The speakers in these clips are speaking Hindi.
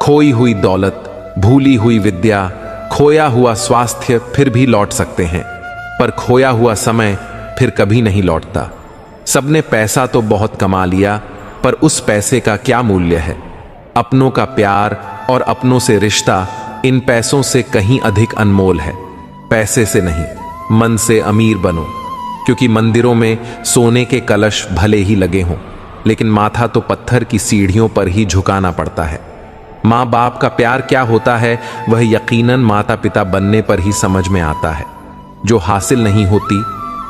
खोई हुई दौलत, भूली हुई विद्या, खोया हुआ स्वास्थ्य फिर भी लौट सकते हैं, पर खोया हुआ समय फिर कभी नहीं लौटता। सबने पैसा तो बहुत कमा लिया, पर उस पैसे का क्या मूल्य है? अपनों का प्यार और अपनों से रिश्ता इन पैसों से कहीं अधिक अनमोल है। पैसे से नहीं, मन से अमीर बनो, क्योंकि मंदिरों में सोने के कलश भले ही लगे हों, लेकिन माथा तो पत्थर की सीढ़ियों पर ही झुकाना पड़ता है। माँ बाप का प्यार क्या होता है, वह यकीनन माता पिता बनने पर ही समझ में आता है। जो हासिल नहीं होती,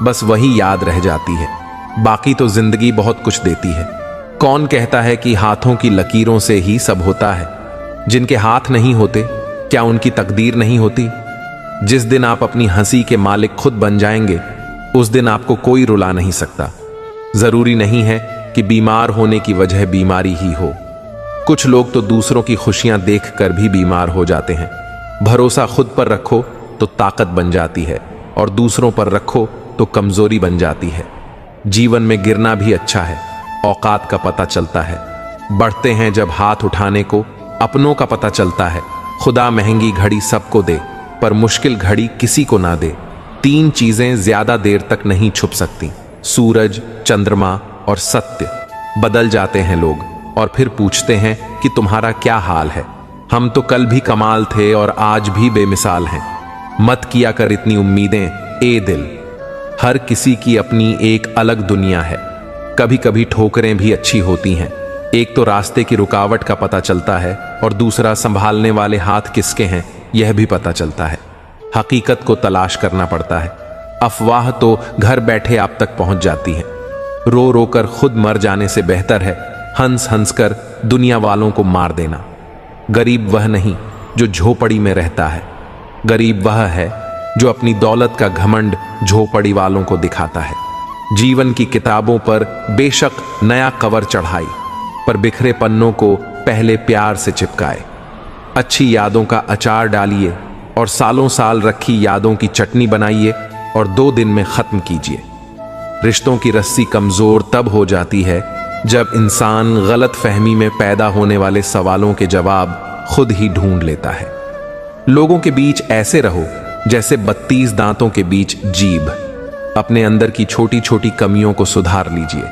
बस वही याद रह जाती है। बाकी तो जिंदगी बहुत कुछ देती है। कौन कहता है कि हाथों की लकीरों से ही सब होता है? जिनके हाथ नहीं होते, क्या उनकी तकदीर नहीं होती? जिस दिन आप अपनी हंसी के मालिक खुद बन जाएंगे, उस दिन आपको कोई रुला नहीं सकता। जरूरी नहीं है कि बीमार होने की वजह बीमारी ही हो। कुछ लोग तो दूसरों की खुशियां देखकर भी बीमार हो जाते हैं। भरोसा खुद पर रखो तो ताकत बन जाती है, और दूसरों पर रखो तो कमजोरी बन जाती है। जीवन में गिरना भी अच्छा है, औकात का पता चलता है। बढ़ते हैं जब हाथ उठाने को, अपनों का पता चलता है। खुदा महंगी घड़ी सबको दे, पर मुश्किल घड़ी किसी को ना दे। 3 चीजें ज्यादा देर तक नहीं छुप सकती, सूरज, चंद्रमा और सत्य। बदल जाते हैं लोग और फिर पूछते हैं कि तुम्हारा क्या हाल है। हम तो कल भी कमाल थे और आज भी बेमिसाल हैं। मत किया कर इतनी उम्मीदें ए दिल। हर किसी की अपनी एक अलग दुनिया है। कभी कभी ठोकरें भी अच्छी होती हैं। एक तो रास्ते की रुकावट का पता चलता है, और दूसरा संभालने वाले हाथ किसके हैं यह भी पता चलता है। हकीकत को तलाश करना पड़ता है। अफवाह तो घर बैठे आप तक पहुंच जाती है। रो रो कर खुद मर जाने से बेहतर है हंस हंस कर दुनिया वालों को मार देना। गरीब वह नहीं जो झोपड़ी में रहता है, गरीब वह है जो अपनी दौलत का घमंड झोपड़ी वालों को दिखाता है। जीवन की किताबों पर बेशक नया कवर चढ़ाई, पर बिखरे पन्नों को पहले प्यार से चिपकाए। अच्छी यादों का अचार डालिए और सालों साल रखी यादों की चटनी बनाइए, और 2 दिन में खत्म कीजिए। रिश्तों की रस्सी कमजोर तब हो जाती है जब इंसान गलत फहमी में पैदा होने वाले सवालों के जवाब खुद ही ढूंढ लेता है। लोगों के बीच ऐसे रहो जैसे 32 दांतों के बीच जीभ। अपने अंदर की छोटी छोटी कमियों को सुधार लीजिए,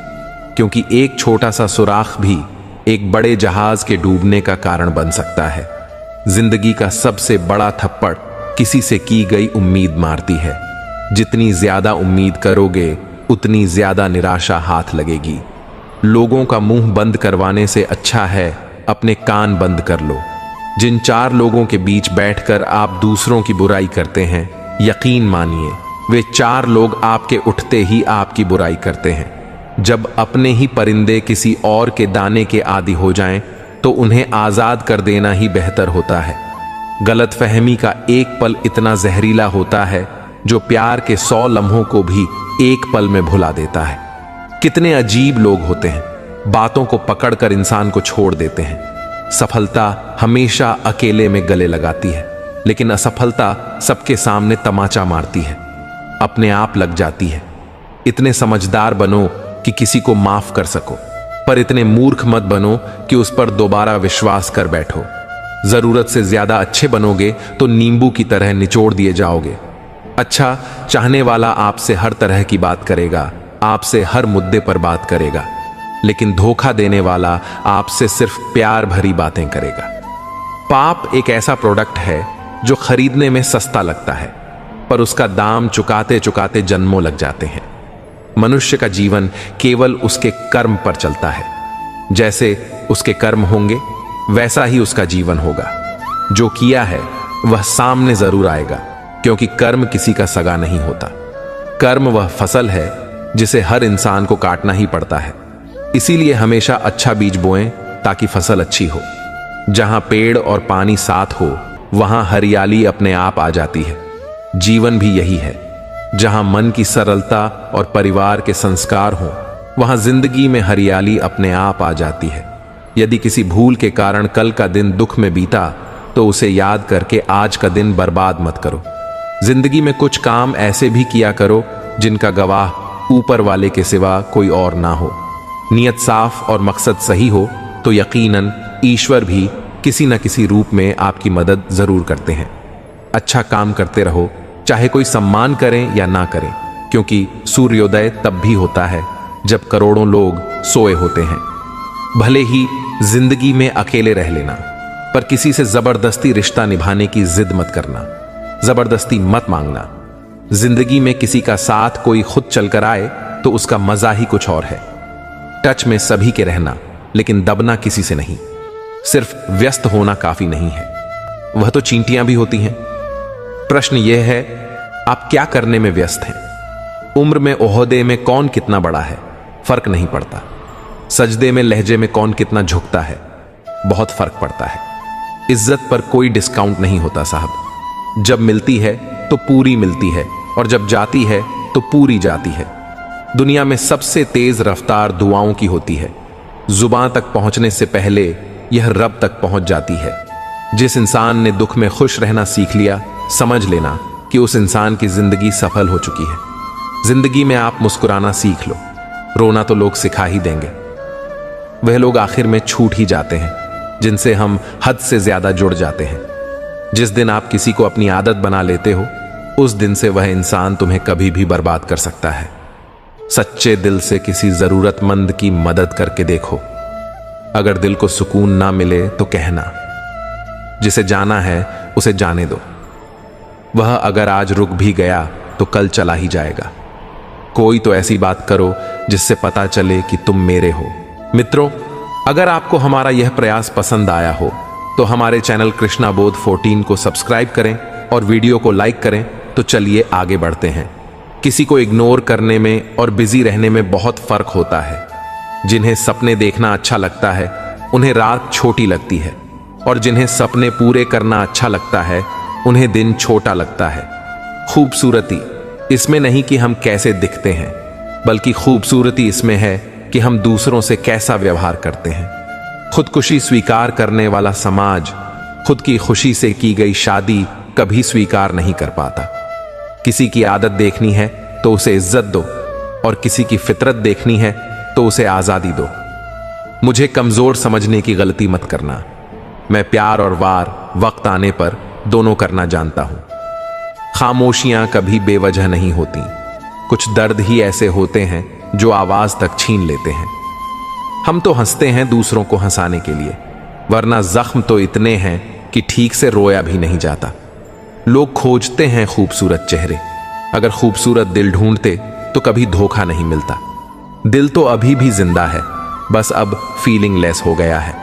क्योंकि एक छोटा सा सुराख भी एक बड़े जहाज के डूबने का कारण बन सकता है। जिंदगी का सबसे बड़ा थप्पड़ किसी से की गई उम्मीद मारती है। जितनी ज्यादा उम्मीद करोगे, उतनी ज्यादा निराशा हाथ लगेगी। लोगों का मुंह बंद करवाने से अच्छा है अपने कान बंद कर लो। जिन 4 लोगों के बीच बैठकर आप दूसरों की बुराई करते हैं, यकीन मानिए वे 4 लोग आपके उठते ही आपकी बुराई करते हैं। जब अपने ही परिंदे किसी और के दाने के आदी हो जाएं, तो उन्हें आजाद कर देना ही बेहतर होता है। गलतफहमी का एक पल इतना जहरीला होता है जो प्यार के 100 लम्हों को भी एक पल में भुला देता है। कितने अजीब लोग होते हैं, बातों को पकड़कर इंसान को छोड़ देते हैं। सफलता हमेशा अकेले में गले लगाती है, लेकिन असफलता सबके सामने तमाचा मारती है, अपने आप लग जाती है। इतने समझदार बनो कि किसी को माफ कर सको, पर इतने मूर्ख मत बनो कि उस पर दोबारा विश्वास कर बैठो। जरूरत से ज्यादा अच्छे बनोगे तो नींबू की तरह निचोड़ दिए जाओगे। अच्छा चाहने वाला आपसे हर तरह की बात करेगा, आपसे हर मुद्दे पर बात करेगा, लेकिन धोखा देने वाला आपसे सिर्फ प्यार भरी बातें करेगा। पाप एक ऐसा प्रोडक्ट है जो खरीदने में सस्ता लगता है, पर उसका दाम चुकाते चुकाते जन्मों लग जाते हैं। मनुष्य का जीवन केवल उसके कर्म पर चलता है। जैसे उसके कर्म होंगे, वैसा ही उसका जीवन होगा। जो किया है वह सामने जरूर आएगा, क्योंकि कर्म किसी का सगा नहीं होता। कर्म वह फसल है जिसे हर इंसान को काटना ही पड़ता है। इसीलिए हमेशा अच्छा बीज बोएं ताकि फसल अच्छी हो। जहां पेड़ और पानी साथ हो, वहां हरियाली अपने आप आ जाती है। जीवन भी यही है। जहां मन की सरलता और परिवार के संस्कार हों, वहां जिंदगी में हरियाली अपने आप आ जाती है। यदि किसी भूल के कारण कल का दिन दुख में बीता, तो उसे याद करके आज का दिन बर्बाद मत करो। जिंदगी में कुछ काम ऐसे भी किया करो जिनका गवाह ऊपर वाले के सिवा कोई और ना हो। नियत साफ और मकसद सही हो तो यकीनन ईश्वर भी किसी न किसी रूप में आपकी मदद जरूर करते हैं। अच्छा काम करते रहो, चाहे कोई सम्मान करें या ना करें, क्योंकि सूर्योदय तब भी होता है जब करोड़ों लोग सोए होते हैं। भले ही जिंदगी में अकेले रह लेना, पर किसी से जबरदस्ती रिश्ता निभाने की जिद मत करना, जबरदस्ती मत मांगना। जिंदगी में किसी का साथ कोई खुद चलकर आए तो उसका मजा ही कुछ और है। टच में सभी के रहना, लेकिन दबना किसी से नहीं। सिर्फ व्यस्त होना काफी नहीं है, वह तो चींटियां भी होती हैं। प्रश्न यह है, आप क्या करने में व्यस्त हैं? उम्र में ओहदे में कौन कितना बड़ा है, फर्क नहीं पड़ता। सजदे में लहजे में कौन कितना झुकता है, बहुत फर्क पड़ता है। इज्जत पर कोई डिस्काउंट नहीं होता साहब। जब मिलती है तो पूरी मिलती है, और जब जाती है तो पूरी जाती है। दुनिया में सबसे तेज रफ्तार दुआओं की होती है। जुबान तक पहुंचने से पहले यह रब तक पहुंच जाती है। जिस इंसान ने दुख में खुश रहना सीख लिया, समझ लेना कि उस इंसान की जिंदगी सफल हो चुकी है। जिंदगी में आप मुस्कुराना सीख लो, रोना तो लोग सिखा ही देंगे। वह लोग आखिर में छूट ही जाते हैं जिनसे हम हद से ज्यादा जुड़ जाते हैं। जिस दिन आप किसी को अपनी आदत बना लेते हो, उस दिन से वह इंसान तुम्हें कभी भी बर्बाद कर सकता है। सच्चे दिल से किसी जरूरतमंद की मदद करके देखो। अगर दिल को सुकून ना मिले तो कहना, जिसे जाना है उसे जाने दो। वह अगर आज रुक भी गया तो कल चला ही जाएगा। कोई तो ऐसी बात करो जिससे पता चले कि तुम मेरे हो। मित्रों, अगर आपको हमारा यह प्रयास पसंद आया हो तो हमारे चैनल कृष्णा बोध 14 को सब्सक्राइब करें और वीडियो को लाइक करें। तो चलिए आगे बढ़ते हैं। किसी को इग्नोर करने में और बिजी रहने में बहुत फर्क होता है। जिन्हें सपने देखना अच्छा लगता है, उन्हें रात छोटी लगती है, और जिन्हें सपने पूरे करना अच्छा लगता है, उन्हें दिन छोटा लगता है। खूबसूरती इसमें नहीं कि हम कैसे दिखते हैं, बल्कि खूबसूरती इसमें है कि हम दूसरों से कैसा व्यवहार करते हैं। खुदकुशी स्वीकार करने वाला समाज खुद की खुशी से की गई शादी कभी स्वीकार नहीं कर पाता। किसी की आदत देखनी है तो उसे इज्जत दो, और किसी की फितरत देखनी है तो उसे आजादी दो। मुझे कमजोर समझने की गलती मत करना। मैं प्यार और वार वक्त आने पर दोनों करना जानता हूं। खामोशियां कभी बेवजह नहीं होती। कुछ दर्द ही ऐसे होते हैं जो आवाज तक छीन लेते हैं। हम तो हंसते हैं दूसरों को हंसाने के लिए, वरना जख्म तो इतने हैं कि ठीक से रोया भी नहीं जाता। लोग खोजते हैं खूबसूरत चेहरे, अगर खूबसूरत दिल ढूंढते तो कभी धोखा नहीं मिलता। दिल तो अभी भी जिंदा है, बस अब फीलिंग लेस हो गया है।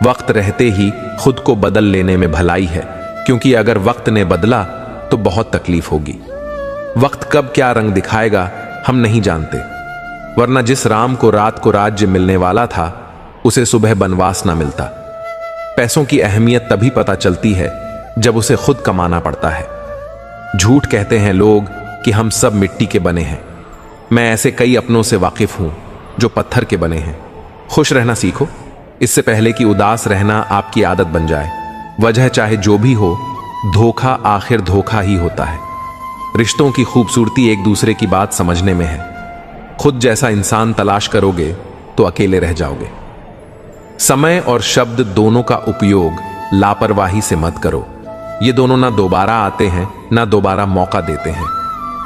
वक्त रहते ही खुद को बदल लेने में भलाई है, क्योंकि अगर वक्त ने बदला तो बहुत तकलीफ होगी। वक्त कब क्या रंग दिखाएगा हम नहीं जानते, वरना जिस राम को रात को राज्य मिलने वाला था, उसे सुबह बनवास ना मिलता। पैसों की अहमियत तभी पता चलती है जब उसे खुद कमाना पड़ता है। झूठ कहते हैं लोग कि हम सब मिट्टी के बने हैं। मैं ऐसे कई अपनों से वाकिफ हूं जो पत्थर के बने हैं। खुश रहना सीखो, इससे पहले कि उदास रहना आपकी आदत बन जाए। वजह चाहे जो भी हो, धोखा आखिर धोखा ही होता है। रिश्तों की खूबसूरती एक दूसरे की बात समझने में है। खुद जैसा इंसान तलाश करोगे तो अकेले रह जाओगे। समय और शब्द दोनों का उपयोग लापरवाही से मत करो। ये दोनों ना दोबारा आते हैं, ना दोबारा मौका देते हैं।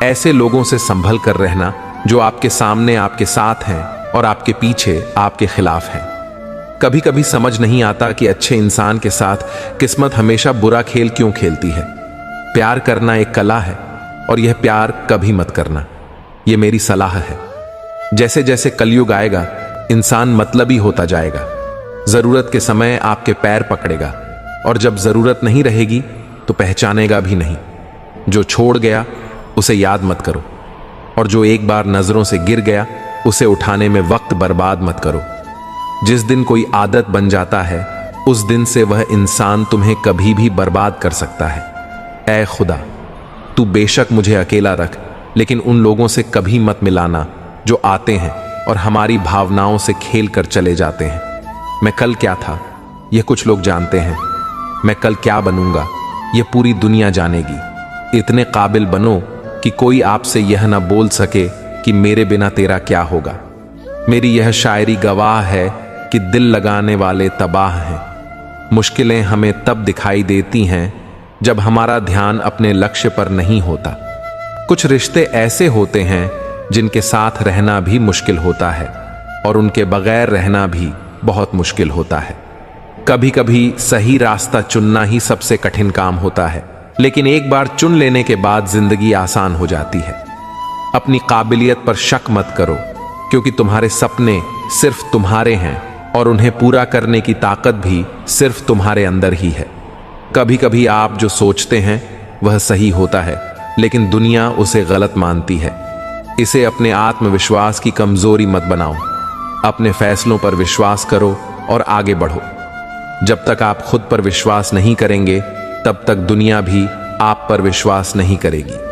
ऐसे लोगों से संभल कर रहना जो आपके सामने आपके साथ हैं और आपके पीछे आपके खिलाफ हैं। कभी कभी समझ नहीं आता कि अच्छे इंसान के साथ किस्मत हमेशा बुरा खेल क्यों खेलती है। प्यार करना एक कला है, और यह प्यार कभी मत करना, यह मेरी सलाह है। जैसे जैसे कलयुग आएगा, इंसान मतलबी होता जाएगा। जरूरत के समय आपके पैर पकड़ेगा, और जब जरूरत नहीं रहेगी तो पहचानेगा भी नहीं। जो छोड़ गया उसे याद मत करो, और जो एक बार नजरों से गिर गया उसे उठाने में वक्त बर्बाद मत करो। जिस दिन कोई आदत बन जाता है, उस दिन से वह इंसान तुम्हें कभी भी बर्बाद कर सकता है। ऐ खुदा, तू बेशक मुझे अकेला रख, लेकिन उन लोगों से कभी मत मिलाना जो आते हैं और हमारी भावनाओं से खेल कर चले जाते हैं। मैं कल क्या था यह कुछ लोग जानते हैं, मैं कल क्या बनूंगा यह पूरी दुनिया जानेगी। इतने काबिल बनो कि कोई आपसे यह ना बोल सके कि मेरे बिना तेरा क्या होगा। मेरी यह शायरी गवाह है कि दिल लगाने वाले तबाह हैं। मुश्किलें हमें तब दिखाई देती हैं जब हमारा ध्यान अपने लक्ष्य पर नहीं होता। कुछ रिश्ते ऐसे होते हैं जिनके साथ रहना भी मुश्किल होता है और उनके बगैर रहना भी बहुत मुश्किल होता है। कभी कभी सही रास्ता चुनना ही सबसे कठिन काम होता है, लेकिन एक बार चुन लेने के बाद जिंदगी आसान हो जाती है। अपनी काबिलियत पर शक मत करो, क्योंकि तुम्हारे सपने सिर्फ तुम्हारे हैं और उन्हें पूरा करने की ताकत भी सिर्फ तुम्हारे अंदर ही है। कभी कभी आप जो सोचते हैं वह सही होता है, लेकिन दुनिया उसे गलत मानती है। इसे अपने आत्मविश्वास की कमजोरी मत बनाओ। अपने फैसलों पर विश्वास करो और आगे बढ़ो। जब तक आप खुद पर विश्वास नहीं करेंगे, तब तक दुनिया भी आप पर विश्वास नहीं करेगी।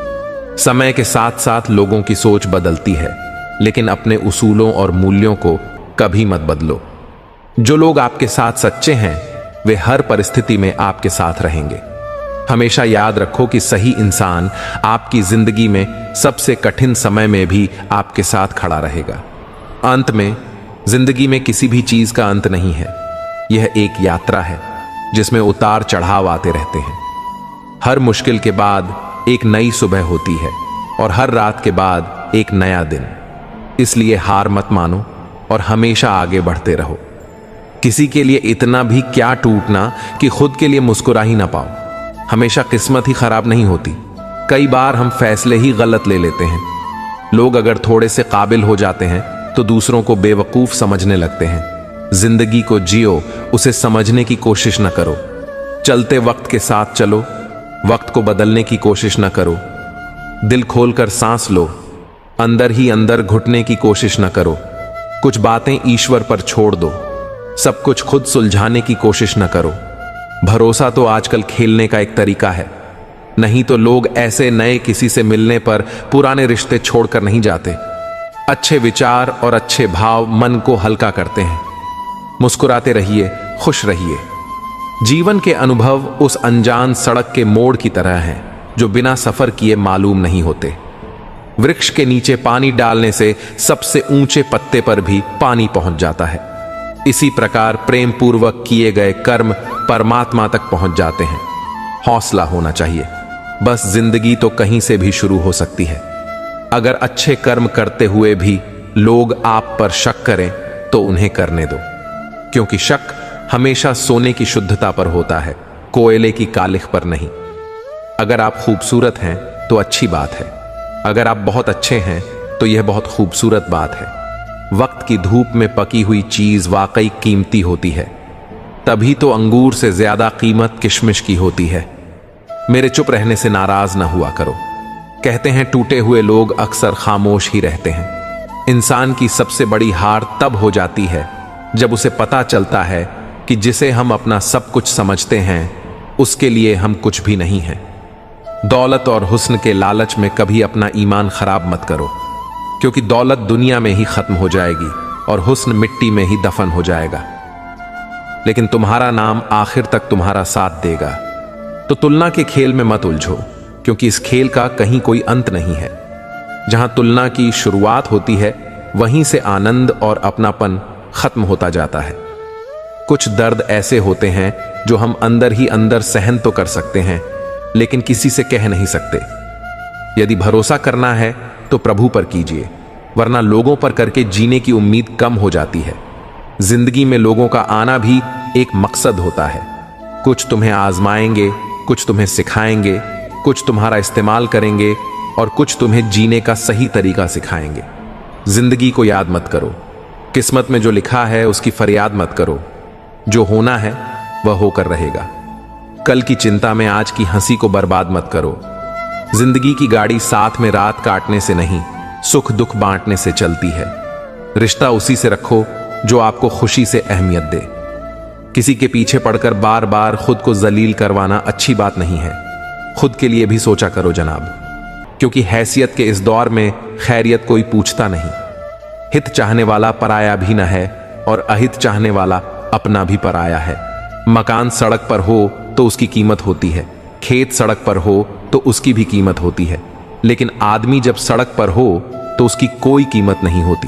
समय के साथ साथ लोगों की सोच बदलती है, लेकिन अपने उसूलों और मूल्यों को कभी मत बदलो। जो लोग आपके साथ सच्चे हैं, वे हर परिस्थिति में आपके साथ रहेंगे। हमेशा याद रखो कि सही इंसान आपकी जिंदगी में सबसे कठिन समय में भी आपके साथ खड़ा रहेगा। अंत में, जिंदगी में किसी भी चीज का अंत नहीं है। यह एक यात्रा है जिसमें उतार चढ़ाव आते रहते हैं। हर मुश्किल के बाद एक नई सुबह होती है और हर रात के बाद एक नया दिन। इसलिए हार मत मानो और हमेशा आगे बढ़ते रहो। किसी के लिए इतना भी क्या टूटना कि खुद के लिए मुस्कुरा ही ना पाओ। हमेशा किस्मत ही खराब नहीं होती, कई बार हम फैसले ही गलत ले लेते हैं। लोग अगर थोड़े से काबिल हो जाते हैं तो दूसरों को बेवकूफ समझने लगते हैं। जिंदगी को जियो, उसे समझने की कोशिश न करो। चलते वक्त के साथ चलो, वक्त को बदलने की कोशिश न करो। दिल खोलकर सांस लो, अंदर ही अंदर घुटने की कोशिश न करो। कुछ बातें ईश्वर पर छोड़ दो, सब कुछ खुद सुलझाने की कोशिश न करो। भरोसा तो आजकल खेलने का एक तरीका है, नहीं तो लोग ऐसे नए किसी से मिलने पर पुराने रिश्ते छोड़कर नहीं जाते। अच्छे विचार और अच्छे भाव मन को हल्का करते हैं। मुस्कुराते रहिए, खुश रहिए। जीवन के अनुभव उस अनजान सड़क के मोड़ की तरह हैं जो बिना सफर किए मालूम नहीं होते। वृक्ष के नीचे पानी डालने से सबसे ऊंचे पत्ते पर भी पानी पहुंच जाता है। इसी प्रकार प्रेम पूर्वक किए गए कर्म परमात्मा तक पहुंच जाते हैं। हौसला होना चाहिए, बस जिंदगी तो कहीं से भी शुरू हो सकती है। अगर अच्छे कर्म करते हुए भी लोग आप पर शक करें तो उन्हें करने दो, क्योंकि शक हमेशा सोने की शुद्धता पर होता है, कोयले की कालिख पर नहीं। अगर आप खूबसूरत हैं तो अच्छी बात है, अगर आप बहुत अच्छे हैं तो यह बहुत खूबसूरत बात है। वक्त की धूप में पकी हुई चीज वाकई कीमती होती है, तभी तो अंगूर से ज्यादा कीमत किशमिश की होती है। मेरे चुप रहने से नाराज ना हुआ करो। कहते हैं टूटे हुए लोग अक्सर खामोश ही रहते हैं। इंसान की सबसे बड़ी हार तब हो जाती है जब उसे पता चलता है कि जिसे हम अपना सब कुछ समझते हैं, उसके लिए हम कुछ भी नहीं हैं। दौलत और हुस्न के लालच में कभी अपना ईमान खराब मत करो, क्योंकि दौलत दुनिया में ही खत्म हो जाएगी और हुस्न मिट्टी में ही दफन हो जाएगा, लेकिन तुम्हारा नाम आखिर तक तुम्हारा साथ देगा। तो तुलना के खेल में मत उलझो, क्योंकि इस खेल का कहीं कोई अंत नहीं है। जहां तुलना की शुरुआत होती है, वहीं से आनंद और अपनापन खत्म होता जाता है। कुछ दर्द ऐसे होते हैं जो हम अंदर ही अंदर सहन तो कर सकते हैं, लेकिन किसी से कह नहीं सकते। यदि भरोसा करना है तो प्रभु पर कीजिए, वरना लोगों पर करके जीने की उम्मीद कम हो जाती है। जिंदगी में लोगों का आना भी एक मकसद होता है। कुछ तुम्हें आजमाएंगे, कुछ तुम्हें सिखाएंगे, कुछ तुम्हारा इस्तेमाल करेंगे और कुछ तुम्हें जीने का सही तरीका सिखाएंगे। जिंदगी को याद मत करो, किस्मत में जो लिखा है उसकी फरियाद मत करो। जो होना है वह होकर रहेगा। कल की चिंता में आज की हंसी को बर्बाद मत करो। जिंदगी की गाड़ी साथ में रात काटने से नहीं, सुख दुख बांटने से चलती है। रिश्ता उसी से रखो जो आपको खुशी से अहमियत दे। किसी के पीछे पड़कर बार बार खुद को जलील करवाना अच्छी बात नहीं है। खुद के लिए भी सोचा करो जनाब, क्योंकि हैसियत के इस दौर में खैरियत कोई पूछता नहीं। हित चाहने वाला पराया भी न है और अहित चाहने वाला अपना भी पराया है। मकान सड़क पर हो तो उसकी कीमत होती है, खेत सड़क पर हो तो उसकी भी कीमत होती है, लेकिन आदमी जब सड़क पर हो तो उसकी कोई कीमत नहीं होती।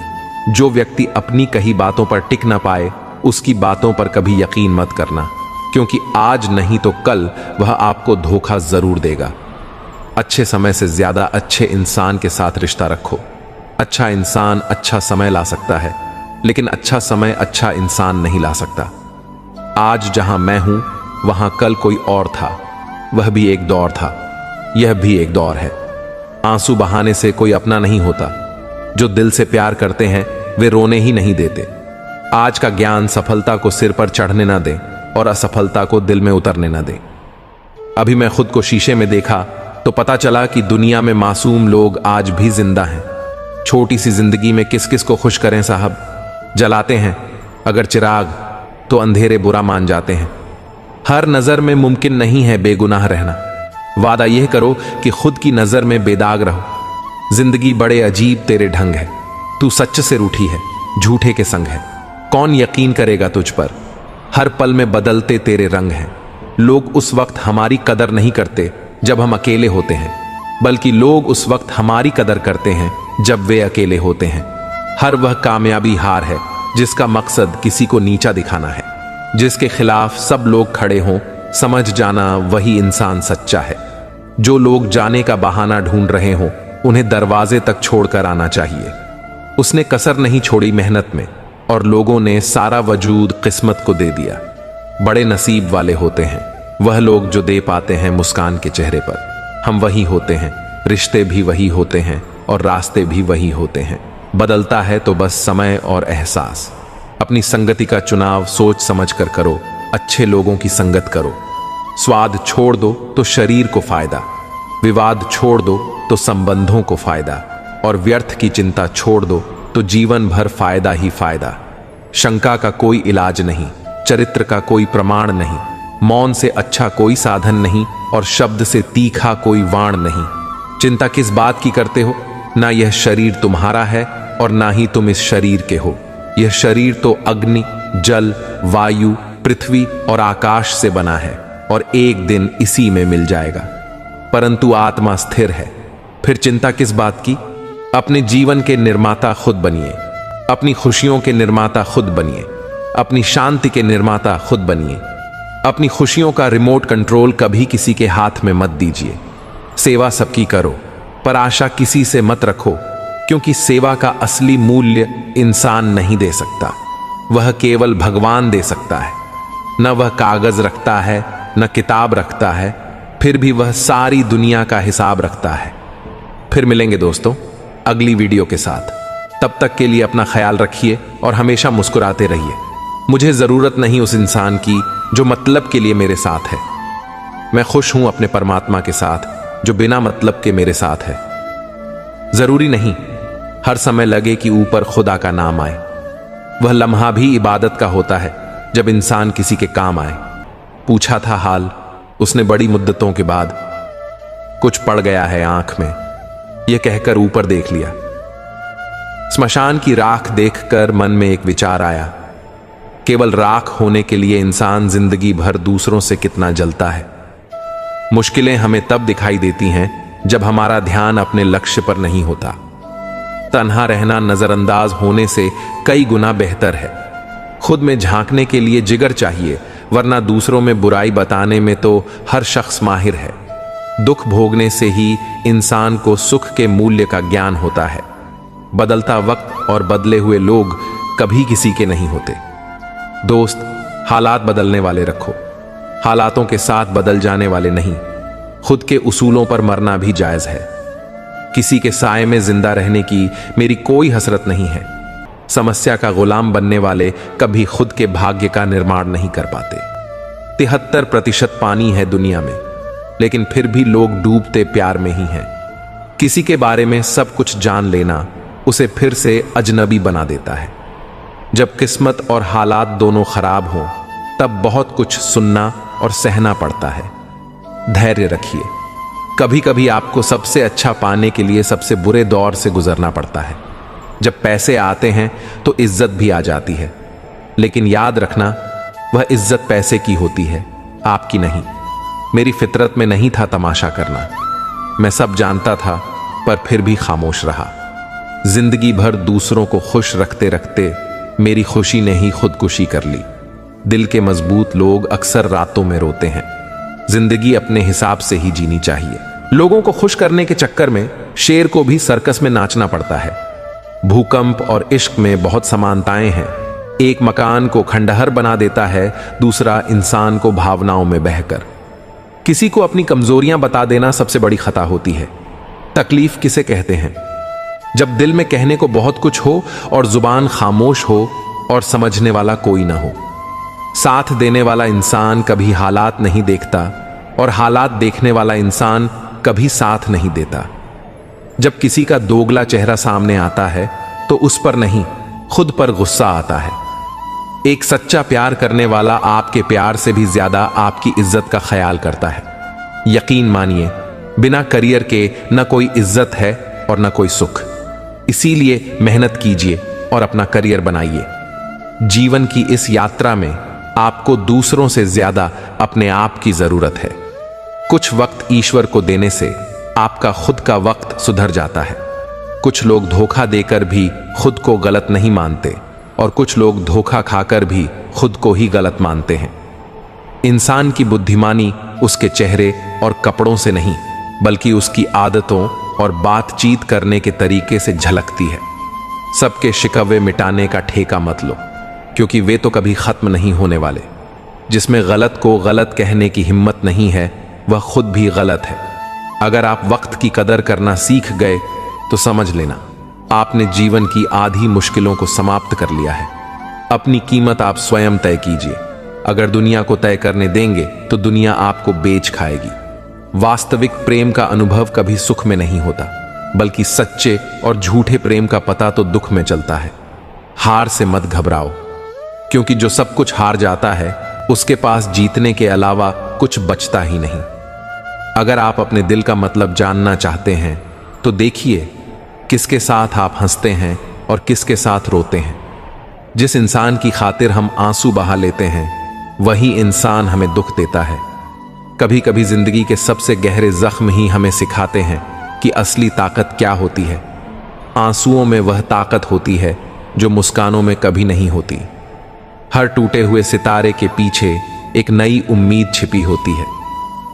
जो व्यक्ति अपनी कही बातों पर टिक न पाए, उसकी बातों पर कभी यकीन मत करना, क्योंकि आज नहीं तो कल वह आपको धोखा जरूर देगा। अच्छे समय से ज्यादा अच्छे इंसान के साथ रिश्ता रखो। अच्छा इंसान अच्छा समय ला सकता है, लेकिन अच्छा समय अच्छा इंसान नहीं ला सकता। आज जहां मैं हूं वहां कल कोई और था, वह भी एक दौर था, यह भी एक दौर है। आंसू बहाने से कोई अपना नहीं होता। जो दिल से प्यार करते हैं वे रोने ही नहीं देते। आज का ज्ञान सफलता को सिर पर चढ़ने ना दे और असफलता को दिल में उतरने ना दे। अभी मैं खुद को शीशे में देखा तो पता चला कि दुनिया में मासूम लोग आज भी जिंदा हैं। छोटी सी जिंदगी में किस किस को खुश करें साहब। जलाते हैं अगर चिराग तो अंधेरे बुरा मान जाते हैं। हर नजर में मुमकिन नहीं है बेगुनाह रहना। वादा यह करो कि खुद की नजर में बेदाग रहो। जिंदगी बड़े अजीब तेरे ढंग है। तू सच से रूठी है, झूठे के संग है। कौन यकीन करेगा तुझ पर। हर पल में बदलते तेरे रंग हैं। लोग उस वक्त हमारी कदर नहीं करते जब हम अकेले होते हैं, बल्कि लोग उस वक्त हमारी कदर करते हैं जब वे अकेले होते हैं। हर वह कामयाबी हार है जिसका मकसद किसी को नीचा दिखाना है। जिसके खिलाफ सब लोग खड़े हों, समझ जाना वही इंसान सच्चा है। जो लोग जाने का बहाना ढूंढ रहे हों, उन्हें दरवाजे तक छोड़कर आना चाहिए। उसने कसर नहीं छोड़ी मेहनत में, और लोगों ने सारा वजूद किस्मत को दे दिया। बड़े नसीब वाले होते हैं वह लोग जो दे पाते हैं मुस्कान के चेहरे पर। हम वही होते हैं, रिश्ते भी वही होते हैं और रास्ते भी वही होते हैं। बदलता है तो बस समय और एहसास। अपनी संगति का चुनाव सोच समझ कर करो। अच्छे लोगों की संगत करो। स्वाद छोड़ दो तो शरीर को फायदा, विवाद छोड़ दो तो संबंधों को फायदा, और व्यर्थ की चिंता छोड़ दो तो जीवन भर फायदा ही फायदा। शंका का कोई इलाज नहीं, चरित्र का कोई प्रमाण नहीं, मौन से अच्छा कोई साधन नहीं, और शब्द से तीखा कोई वाण नहीं। चिंता किस बात की करते हो? ना यह शरीर तुम्हारा है और ना ही तुम इस शरीर के हो। यह शरीर तो अग्नि, जल, वायु, पृथ्वी और आकाश से बना है और एक दिन इसी में मिल जाएगा। परंतु आत्मा स्थिर है। फिर चिंता किस बात की? अपने जीवन के निर्माता खुद बनिए। अपनी खुशियों के निर्माता खुद बनिए। अपनी शांति के निर्माता खुद बनिए। अपनी खुशियों का रिमोट कंट्रोल कभी किसी के हाथ में मत दीजिए। सेवा सबकी करो, पर आशा किसी से मत रखो, क्योंकि सेवा का असली मूल्य इंसान नहीं दे सकता, वह केवल भगवान दे सकता है। न वह कागज रखता है, न किताब रखता है, फिर भी वह सारी दुनिया का हिसाब रखता है। फिर मिलेंगे दोस्तों अगली वीडियो के साथ। तब तक के लिए अपना ख्याल रखिए और हमेशा मुस्कुराते रहिए। मुझे जरूरत नहीं उस इंसान की जो मतलब के लिए मेरे साथ है। मैं खुश हूं अपने परमात्मा के साथ जो बिना मतलब के मेरे साथ है। जरूरी नहीं हर समय लगे कि ऊपर खुदा का नाम आए। वह लम्हा भी इबादत का होता है जब इंसान किसी के काम आए। पूछा था हाल उसने बड़ी मुद्दतों के बाद, कुछ पड़ गया है आंख में, यह कहकर ऊपर देख लिया। स्मशान की राख देखकर मन में एक विचार आया, केवल राख होने के लिए इंसान जिंदगी भर दूसरों से कितना जलता है। मुश्किलें हमें तब दिखाई देती हैं जब हमारा ध्यान अपने लक्ष्य पर नहीं होता। तन्हा रहना नजरअंदाज होने से कई गुना बेहतर है। खुद में झांकने के लिए जिगर चाहिए, वरना दूसरों में बुराई बताने में तो हर शख्स माहिर है। दुख भोगने से ही इंसान को सुख के मूल्य का ज्ञान होता है। बदलता वक्त और बदले हुए लोग कभी किसी के नहीं होते। दोस्त, हालात बदलने वाले रखो, हालातों के साथ बदल जाने वाले नहीं। खुद के उसूलों पर मरना भी जायज है। किसी के साए में जिंदा रहने की मेरी कोई हसरत नहीं है। समस्या का गुलाम बनने वाले कभी खुद के भाग्य का निर्माण नहीं कर पाते। 73% पानी है दुनिया में, लेकिन फिर भी लोग डूबते प्यार में ही हैं। किसी के बारे में सब कुछ जान लेना उसे फिर से अजनबी बना देता है। जब किस्मत और हालात दोनों खराब हों, तब बहुत कुछ सुनना और सहना पड़ता है। धैर्य रखिए। कभी कभी आपको सबसे अच्छा पाने के लिए सबसे बुरे दौर से गुजरना पड़ता है। जब पैसे आते हैं तो इज्जत भी आ जाती है, लेकिन याद रखना वह इज्जत पैसे की होती है, आपकी नहीं। मेरी फितरत में नहीं था तमाशा करना। मैं सब जानता था, पर फिर भी खामोश रहा। जिंदगी भर दूसरों को खुश रखते रखते मेरी खुशी ने ही खुदकुशी कर ली। दिल के मजबूत लोग अक्सर रातों में रोते हैं। जिंदगी अपने हिसाब से ही जीनी चाहिए। लोगों को खुश करने के चक्कर में शेर को भी सर्कस में नाचना पड़ता है। भूकंप और इश्क में बहुत समानताएं हैं। एक मकान को खंडहर बना देता है, दूसरा इंसान को भावनाओं में बहकर। किसी को अपनी कमजोरियां बता देना सबसे बड़ी खता होती है। तकलीफ किसे कहते हैं? जब दिल में कहने को बहुत कुछ हो और जुबान खामोश हो और समझने वाला कोई ना हो। साथ देने वाला इंसान कभी हालात नहीं देखता और हालात देखने वाला इंसान कभी साथ नहीं देता। जब किसी का दोगला चेहरा सामने आता है तो उस पर नहीं, खुद पर गुस्सा आता है। एक सच्चा प्यार करने वाला आपके प्यार से भी ज्यादा आपकी इज्जत का ख्याल करता है। यकीन मानिए, बिना करियर के न कोई इज्जत है और न कोई सुख। इसीलिए मेहनत कीजिए और अपना करियर बनाइए। जीवन की इस यात्रा में आपको दूसरों से ज्यादा अपने आप की जरूरत है। कुछ वक्त ईश्वर को देने से आपका खुद का वक्त सुधर जाता है। कुछ लोग धोखा देकर भी खुद को गलत नहीं मानते और कुछ लोग धोखा खाकर भी खुद को ही गलत मानते हैं। इंसान की बुद्धिमानी उसके चेहरे और कपड़ों से नहीं, बल्कि उसकी आदतों और बातचीत करने के तरीके से झलकती है। सबके शिकवे मिटाने का ठेका मत लो, क्योंकि वे तो कभी खत्म नहीं होने वाले। जिसमें गलत को गलत कहने की हिम्मत नहीं है, वह खुद भी गलत है। अगर आप वक्त की कदर करना सीख गए तो समझ लेना आपने जीवन की आधी मुश्किलों को समाप्त कर लिया है। अपनी कीमत आप स्वयं तय कीजिए। अगर दुनिया को तय करने देंगे तो दुनिया आपको बेच खाएगी। वास्तविक प्रेम का अनुभव कभी सुख में नहीं होता, बल्कि सच्चे और झूठे प्रेम का पता तो दुख में चलता है। हार से मत घबराओ, क्योंकि जो सब कुछ हार जाता है उसके पास जीतने के अलावा कुछ बचता ही नहीं। अगर आप अपने दिल का मतलब जानना चाहते हैं तो देखिए किसके साथ आप हंसते हैं और किसके साथ रोते हैं। जिस इंसान की खातिर हम आंसू बहा लेते हैं, वही इंसान हमें दुख देता है। कभी कभी जिंदगी के सबसे गहरे जख्म ही हमें सिखाते हैं कि असली ताकत क्या होती है। आंसुओं में वह ताकत होती है जो मुस्कानों में कभी नहीं होती। हर टूटे हुए सितारे के पीछे एक नई उम्मीद छिपी होती है।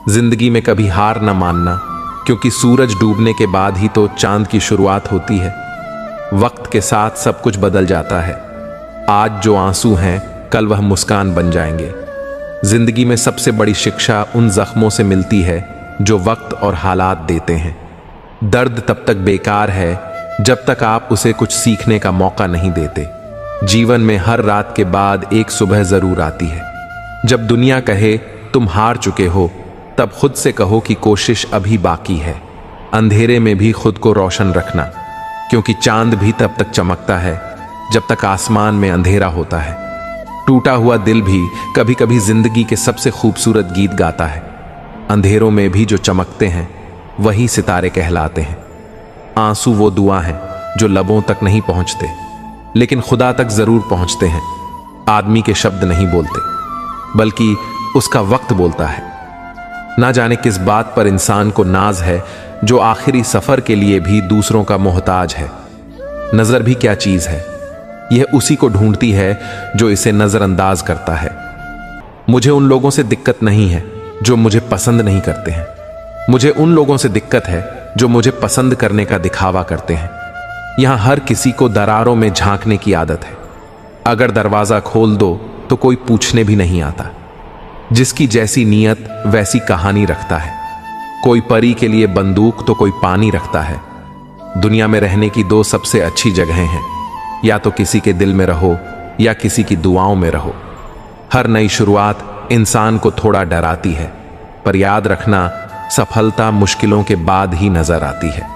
जिंदगी में कभी हार न मानना, क्योंकि सूरज डूबने के बाद ही तो चांद की शुरुआत होती है। वक्त के साथ सब कुछ बदल जाता है। आज जो आंसू हैं, कल वह मुस्कान बन जाएंगे। जिंदगी में सबसे बड़ी शिक्षा उन जख्मों से मिलती है जो वक्त और हालात देते हैं। दर्द तब तक बेकार है जब तक आप उसे कुछ सीखने का मौका नहीं देते। जीवन में हर रात के बाद एक सुबह जरूर आती है। जब दुनिया कहे तुम हार चुके हो, तब खुद से कहो कि कोशिश अभी बाकी है। अंधेरे में भी खुद को रोशन रखना, क्योंकि चांद भी तब तक चमकता है जब तक आसमान में अंधेरा होता है। टूटा हुआ दिल भी कभी कभी जिंदगी के सबसे खूबसूरत गीत गाता है। अंधेरों में भी जो चमकते हैं वही सितारे कहलाते हैं। आंसू वो दुआ हैं जो लबों तक नहीं पहुंचते, लेकिन खुदा तक जरूर पहुंचते हैं। आदमी के शब्द नहीं बोलते, बल्कि उसका वक्त बोलता है। ना जाने किस बात पर इंसान को नाज है, जो आखिरी सफर के लिए भी दूसरों का मोहताज है। नजर भी क्या चीज है, यह उसी को ढूंढती है जो इसे नजरअंदाज करता है। मुझे उन लोगों से दिक्कत नहीं है जो मुझे पसंद नहीं करते हैं। मुझे उन लोगों से दिक्कत है जो मुझे पसंद करने का दिखावा करते हैं। यहां हर किसी को दरारों में झांकने की आदत है। अगर दरवाजा खोल दो तो कोई पूछने भी नहीं आता। जिसकी जैसी नीयत वैसी कहानी रखता है। कोई परी के लिए बंदूक तो कोई पानी रखता है। दुनिया में रहने की दो सबसे अच्छी जगहें हैं, या तो किसी के दिल में रहो या किसी की दुआओं में रहो। हर नई शुरुआत इंसान को थोड़ा डराती है, पर याद रखना सफलता मुश्किलों के बाद ही नजर आती है।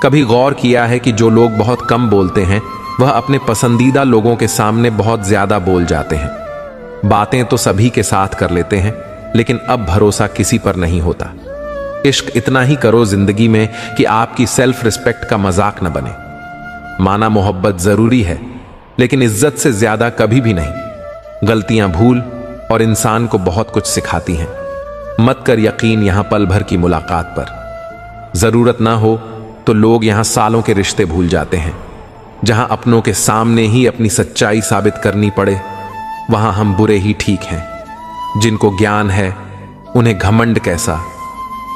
कभी गौर किया है कि जो लोग बहुत कम बोलते हैं, वह अपने पसंदीदा लोगों के सामने बहुत ज्यादा बोल जाते हैं। बातें तो सभी के साथ कर लेते हैं, लेकिन अब भरोसा किसी पर नहीं होता। इश्क इतना ही करो जिंदगी में कि आपकी सेल्फ रिस्पेक्ट का मजाक न बने। माना मोहब्बत जरूरी है, लेकिन इज्जत से ज्यादा कभी भी नहीं। गलतियां भूल और इंसान को बहुत कुछ सिखाती हैं। मत कर यकीन यहां पल भर की मुलाकात पर। जरूरत ना हो तो लोग यहां सालों के रिश्ते भूल जाते हैं। जहां अपनों के सामने ही अपनी सच्चाई साबित करनी पड़े, वहां हम बुरे ही ठीक हैं। जिनको ज्ञान है उन्हें घमंड कैसा,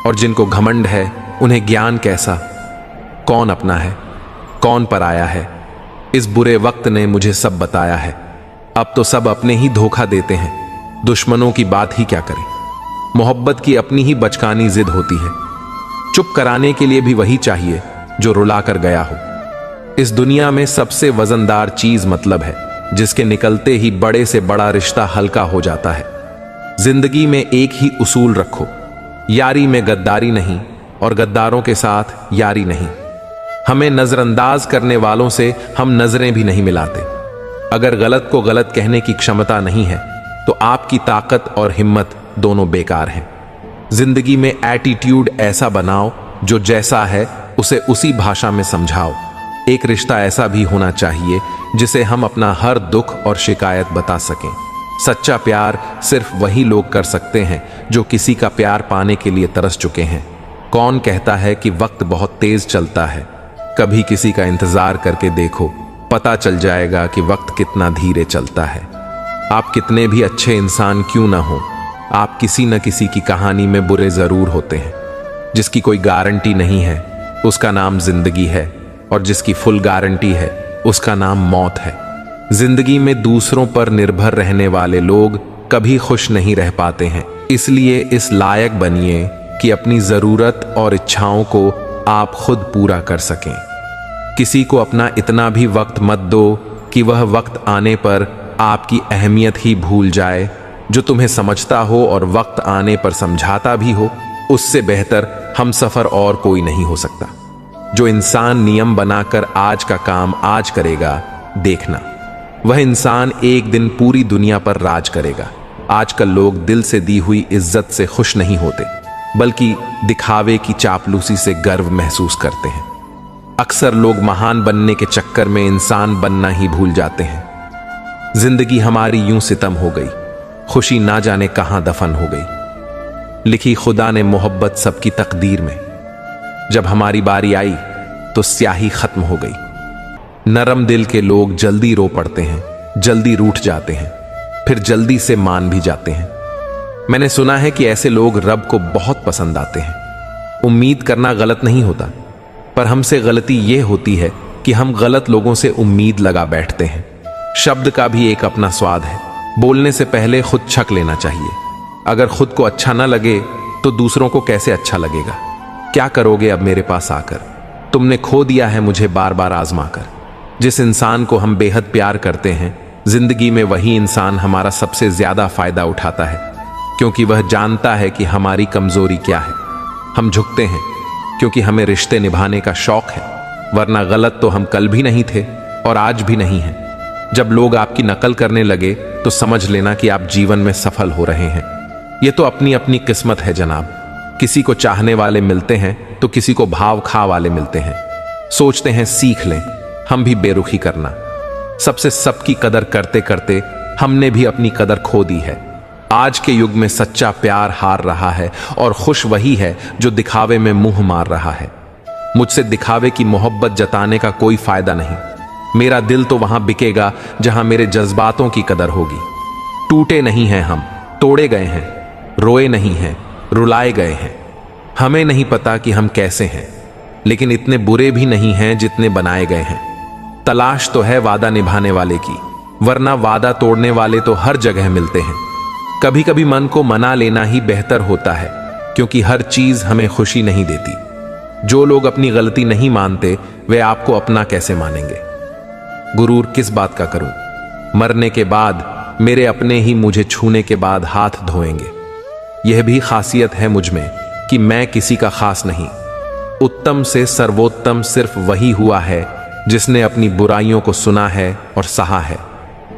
और जिनको घमंड है उन्हें ज्ञान कैसा। कौन अपना है, कौन पराया है, इस बुरे वक्त ने मुझे सब बताया है। अब तो सब अपने ही धोखा देते हैं, दुश्मनों की बात ही क्या करें। मोहब्बत की अपनी ही बचकानी जिद होती है, चुप कराने के लिए भी वही चाहिए जो रुला कर गया हो। इस दुनिया में सबसे वजनदार चीज मतलब है, जिसके निकलते ही बड़े से बड़ा रिश्ता हल्का हो जाता है। जिंदगी में एक ही उसूल रखो, यारी में गद्दारी नहीं और गद्दारों के साथ यारी नहीं। हमें नजरअंदाज करने वालों से हम नजरें भी नहीं मिलाते। अगर गलत को गलत कहने की क्षमता नहीं है तो आपकी ताकत और हिम्मत दोनों बेकार हैं। जिंदगी में एटीट्यूड ऐसा बनाओ जो जैसा है उसे उसी भाषा में समझाओ। एक रिश्ता ऐसा भी होना चाहिए जिसे हम अपना हर दुख और शिकायत बता सकें। सच्चा प्यार सिर्फ वही लोग कर सकते हैं जो किसी का प्यार पाने के लिए तरस चुके हैं। कौन कहता है कि वक्त बहुत तेज चलता है, कभी किसी का इंतजार करके देखो, पता चल जाएगा कि वक्त कितना धीरे चलता है। आप कितने भी अच्छे इंसान क्यों ना हो, आप किसी न किसी की कहानी में बुरे जरूर होते हैं। जिसकी कोई गारंटी नहीं है उसका नाम जिंदगी है, और जिसकी फुल गारंटी है उसका नाम मौत है। जिंदगी में दूसरों पर निर्भर रहने वाले लोग कभी खुश नहीं रह पाते हैं। इसलिए इस लायक बनिए कि अपनी जरूरत और इच्छाओं को आप खुद पूरा कर सकें। किसी को अपना इतना भी वक्त मत दो कि वह वक्त आने पर आपकी अहमियत ही भूल जाए। जो तुम्हें समझता हो और वक्त आने पर समझाता भी हो, उससे बेहतर हम सफर और कोई नहीं हो सकता। जो इंसान नियम बनाकर आज का काम आज करेगा, देखना वह इंसान एक दिन पूरी दुनिया पर राज करेगा। आजकल लोग दिल से दी हुई इज्जत से खुश नहीं होते, बल्कि दिखावे की चापलूसी से गर्व महसूस करते हैं। अक्सर लोग महान बनने के चक्कर में इंसान बनना ही भूल जाते हैं। जिंदगी हमारी यूं सितम हो गई, खुशी ना जाने कहां दफन हो गई। लिखी खुदा ने मोहब्बत सबकी तकदीर में, जब हमारी बारी आई तो स्याही खत्म हो गई। नरम दिल के लोग जल्दी रो पड़ते हैं, जल्दी रूठ जाते हैं, फिर जल्दी से मान भी जाते हैं। मैंने सुना है कि ऐसे लोग रब को बहुत पसंद आते हैं। उम्मीद करना गलत नहीं होता, पर हमसे गलती यह होती है कि हम गलत लोगों से उम्मीद लगा बैठते हैं। शब्द का भी एक अपना स्वाद है, बोलने से पहले खुद छक लेना चाहिए। अगर खुद को अच्छा ना लगे तो दूसरों को कैसे अच्छा लगेगा। क्या करोगे अब मेरे पास आकर, तुमने खो दिया है मुझे बार बार आजमा कर। जिस इंसान को हम बेहद प्यार करते हैं, जिंदगी में वही इंसान हमारा सबसे ज्यादा फायदा उठाता है, क्योंकि वह जानता है कि हमारी कमजोरी क्या है। हम झुकते हैं क्योंकि हमें रिश्ते निभाने का शौक है, वरना गलत तो हम कल भी नहीं थे और आज भी नहीं हैं। जब लोग आपकी नकल करने लगे तो समझ लेना कि आप जीवन में सफल हो रहे हैं। ये तो अपनी अपनी किस्मत है जनाब। किसी को चाहने वाले मिलते हैं तो किसी को भाव खा वाले मिलते हैं। सोचते हैं सीख लें, हम भी बेरुखी करना। सबसे सबकी कदर करते करते हमने भी अपनी कदर खो दी है। आज के युग में सच्चा प्यार हार रहा है और खुश वही है जो दिखावे में मुंह मार रहा है। मुझसे दिखावे की मोहब्बत जताने का कोई फायदा नहीं। मेरा दिल तो वहां बिकेगा जहां मेरे जज्बातों की कदर होगी। टूटे नहीं हैं हम, तोड़े गए हैं। रोए नहीं हैं, रुलाए गए हैं। हमें नहीं पता कि हम कैसे हैं, लेकिन इतने बुरे भी नहीं हैं जितने बनाए गए हैं। तलाश तो है वादा निभाने वाले की, वरना वादा तोड़ने वाले तो हर जगह मिलते हैं। कभी कभी मन को मना लेना ही बेहतर होता है, क्योंकि हर चीज हमें खुशी नहीं देती। जो लोग अपनी गलती नहीं मानते वे आपको अपना कैसे मानेंगे। गुरूर किस बात का करूं, मरने के बाद मेरे अपने ही मुझे छूने के बाद हाथ धोएंगे। यह भी खासियत है मुझ में कि मैं किसी का खास नहीं। उत्तम से सर्वोत्तम सिर्फ वही हुआ है जिसने अपनी बुराइयों को सुना है और सहा है।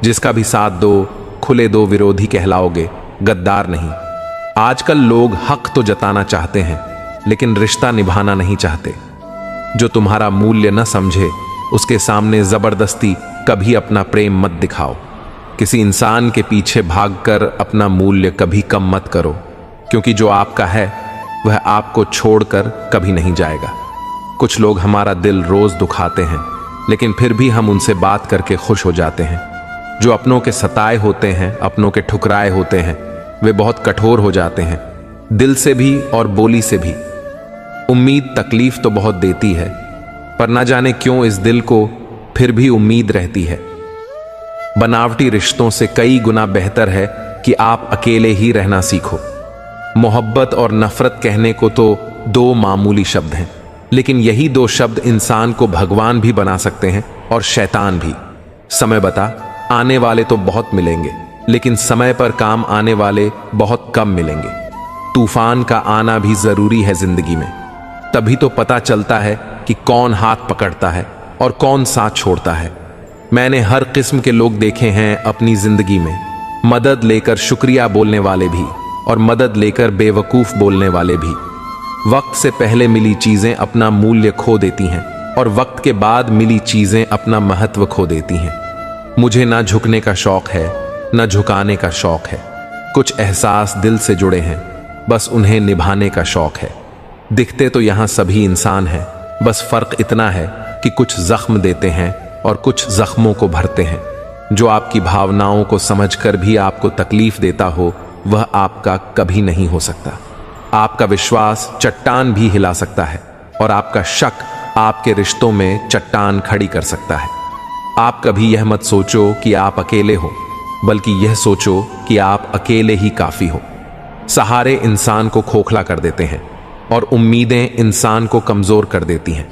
जिसका भी साथ दो, खुले दो विरोधी कहलाओगे, गद्दार नहीं। आजकल लोग हक तो जताना चाहते हैं, लेकिन रिश्ता निभाना नहीं चाहते। जो तुम्हारा मूल्य न समझे उसके सामने जबरदस्ती कभी अपना प्रेम मत दिखाओ। किसी इंसान के पीछे भागकर अपना मूल्य कभी कम मत करो, क्योंकि जो आपका है वह आपको छोड़कर कभी नहीं जाएगा। कुछ लोग हमारा दिल रोज दुखाते हैं, लेकिन फिर भी हम उनसे बात करके खुश हो जाते हैं। जो अपनों के सताए होते हैं, अपनों के ठुकराए होते हैं, वे बहुत कठोर हो जाते हैं, दिल से भी और बोली से भी। उम्मीद तकलीफ तो बहुत देती है, पर ना जाने क्यों इस दिल को फिर भी उम्मीद रहती है। बनावटी रिश्तों से कई गुना बेहतर है कि आप अकेले ही रहना सीखो। मोहब्बत और नफरत कहने को तो दो मामूली शब्द हैं, लेकिन यही दो शब्द इंसान को भगवान भी बना सकते हैं और शैतान भी। समय बता, आने वाले तो बहुत मिलेंगे, लेकिन समय पर काम आने वाले बहुत कम मिलेंगे। तूफान का आना भी जरूरी है जिंदगी में, तभी तो पता चलता है कि कौन हाथ पकड़ता है और कौन साथ छोड़ता है। मैंने हर किस्म के लोग देखे हैं अपनी जिंदगी में, मदद लेकर शुक्रिया बोलने वाले भी और मदद लेकर बेवकूफ बोलने वाले भी। वक्त से पहले मिली चीजें अपना मूल्य खो देती हैं और वक्त के बाद मिली चीजें अपना महत्व खो देती हैं। मुझे ना झुकने का शौक है, ना झुकाने का शौक है। कुछ एहसास दिल से जुड़े हैं, बस उन्हें निभाने का शौक है। दिखते तो यहां सभी इंसान हैं, बस फर्क इतना है कि कुछ जख्म देते हैं और कुछ जख्मों को भरते हैं। जो आपकी भावनाओं को समझकर भी आपको तकलीफ देता हो, वह आपका कभी नहीं हो सकता। आपका विश्वास चट्टान भी हिला सकता है और आपका शक आपके रिश्तों में चट्टान खड़ी कर सकता है। आप कभी यह मत सोचो कि आप अकेले हो, बल्कि यह सोचो कि आप अकेले ही काफी हो। सहारे इंसान को खोखला कर देते हैं और उम्मीदें इंसान को कमजोर कर देती हैं।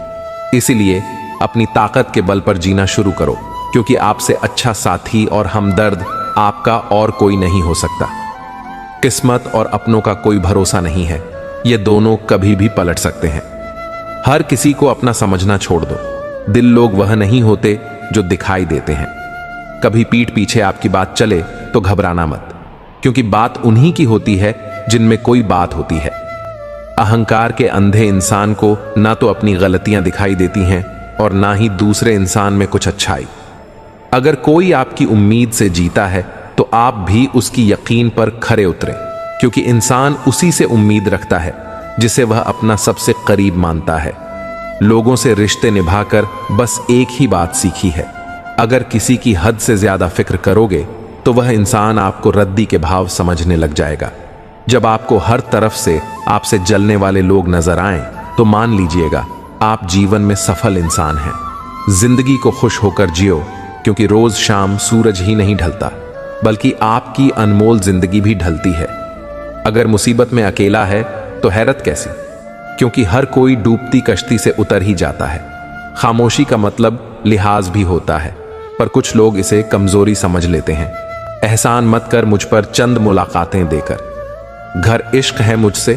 इसलिए अपनी ताकत के बल पर जीना शुरू करो, क्योंकि आपसे अच्छा साथी और हमदर्द आपका और कोई नहीं हो सकता। किस्मत और अपनों का कोई भरोसा नहीं है, ये दोनों कभी भी पलट सकते हैं। हर किसी को अपना समझना छोड़ दो। दिल लोग वह नहीं होते जो दिखाई देते हैं। कभी पीठ पीछे आपकी बात चले तो घबराना मत, क्योंकि बात उन्हीं की होती है जिनमें कोई बात होती है। अहंकार के अंधे इंसान को ना तो अपनी गलतियां दिखाई देती हैं और ना ही दूसरे इंसान में कुछ अच्छाई। अगर कोई आपकी उम्मीद से जीता है तो आप भी उसकी यकीन पर खरे उतरे, क्योंकि इंसान उसी से उम्मीद रखता है जिसे वह अपना सबसे करीब मानता है। लोगों से रिश्ते निभाकर बस एक ही बात सीखी है, अगर किसी की हद से ज्यादा फिक्र करोगे तो वह इंसान आपको रद्दी के भाव समझने लग जाएगा। जब आपको हर तरफ से आपसे जलने वाले लोग नजर आएं, तो मान लीजिएगा आप जीवन में सफल इंसान हैं। जिंदगी को खुश होकर जियो, क्योंकि रोज शाम सूरज ही नहीं ढलता, बल्कि आपकी अनमोल जिंदगी भी ढलती है। अगर मुसीबत में अकेला है तो हैरत कैसी, क्योंकि हर कोई डूबती कश्ती से उतर ही जाता है। खामोशी का मतलब लिहाज भी होता है, पर कुछ लोग इसे कमजोरी समझ लेते हैं। एहसान मत कर मुझ पर चंद मुलाकातें देकर। घर इश्क है मुझसे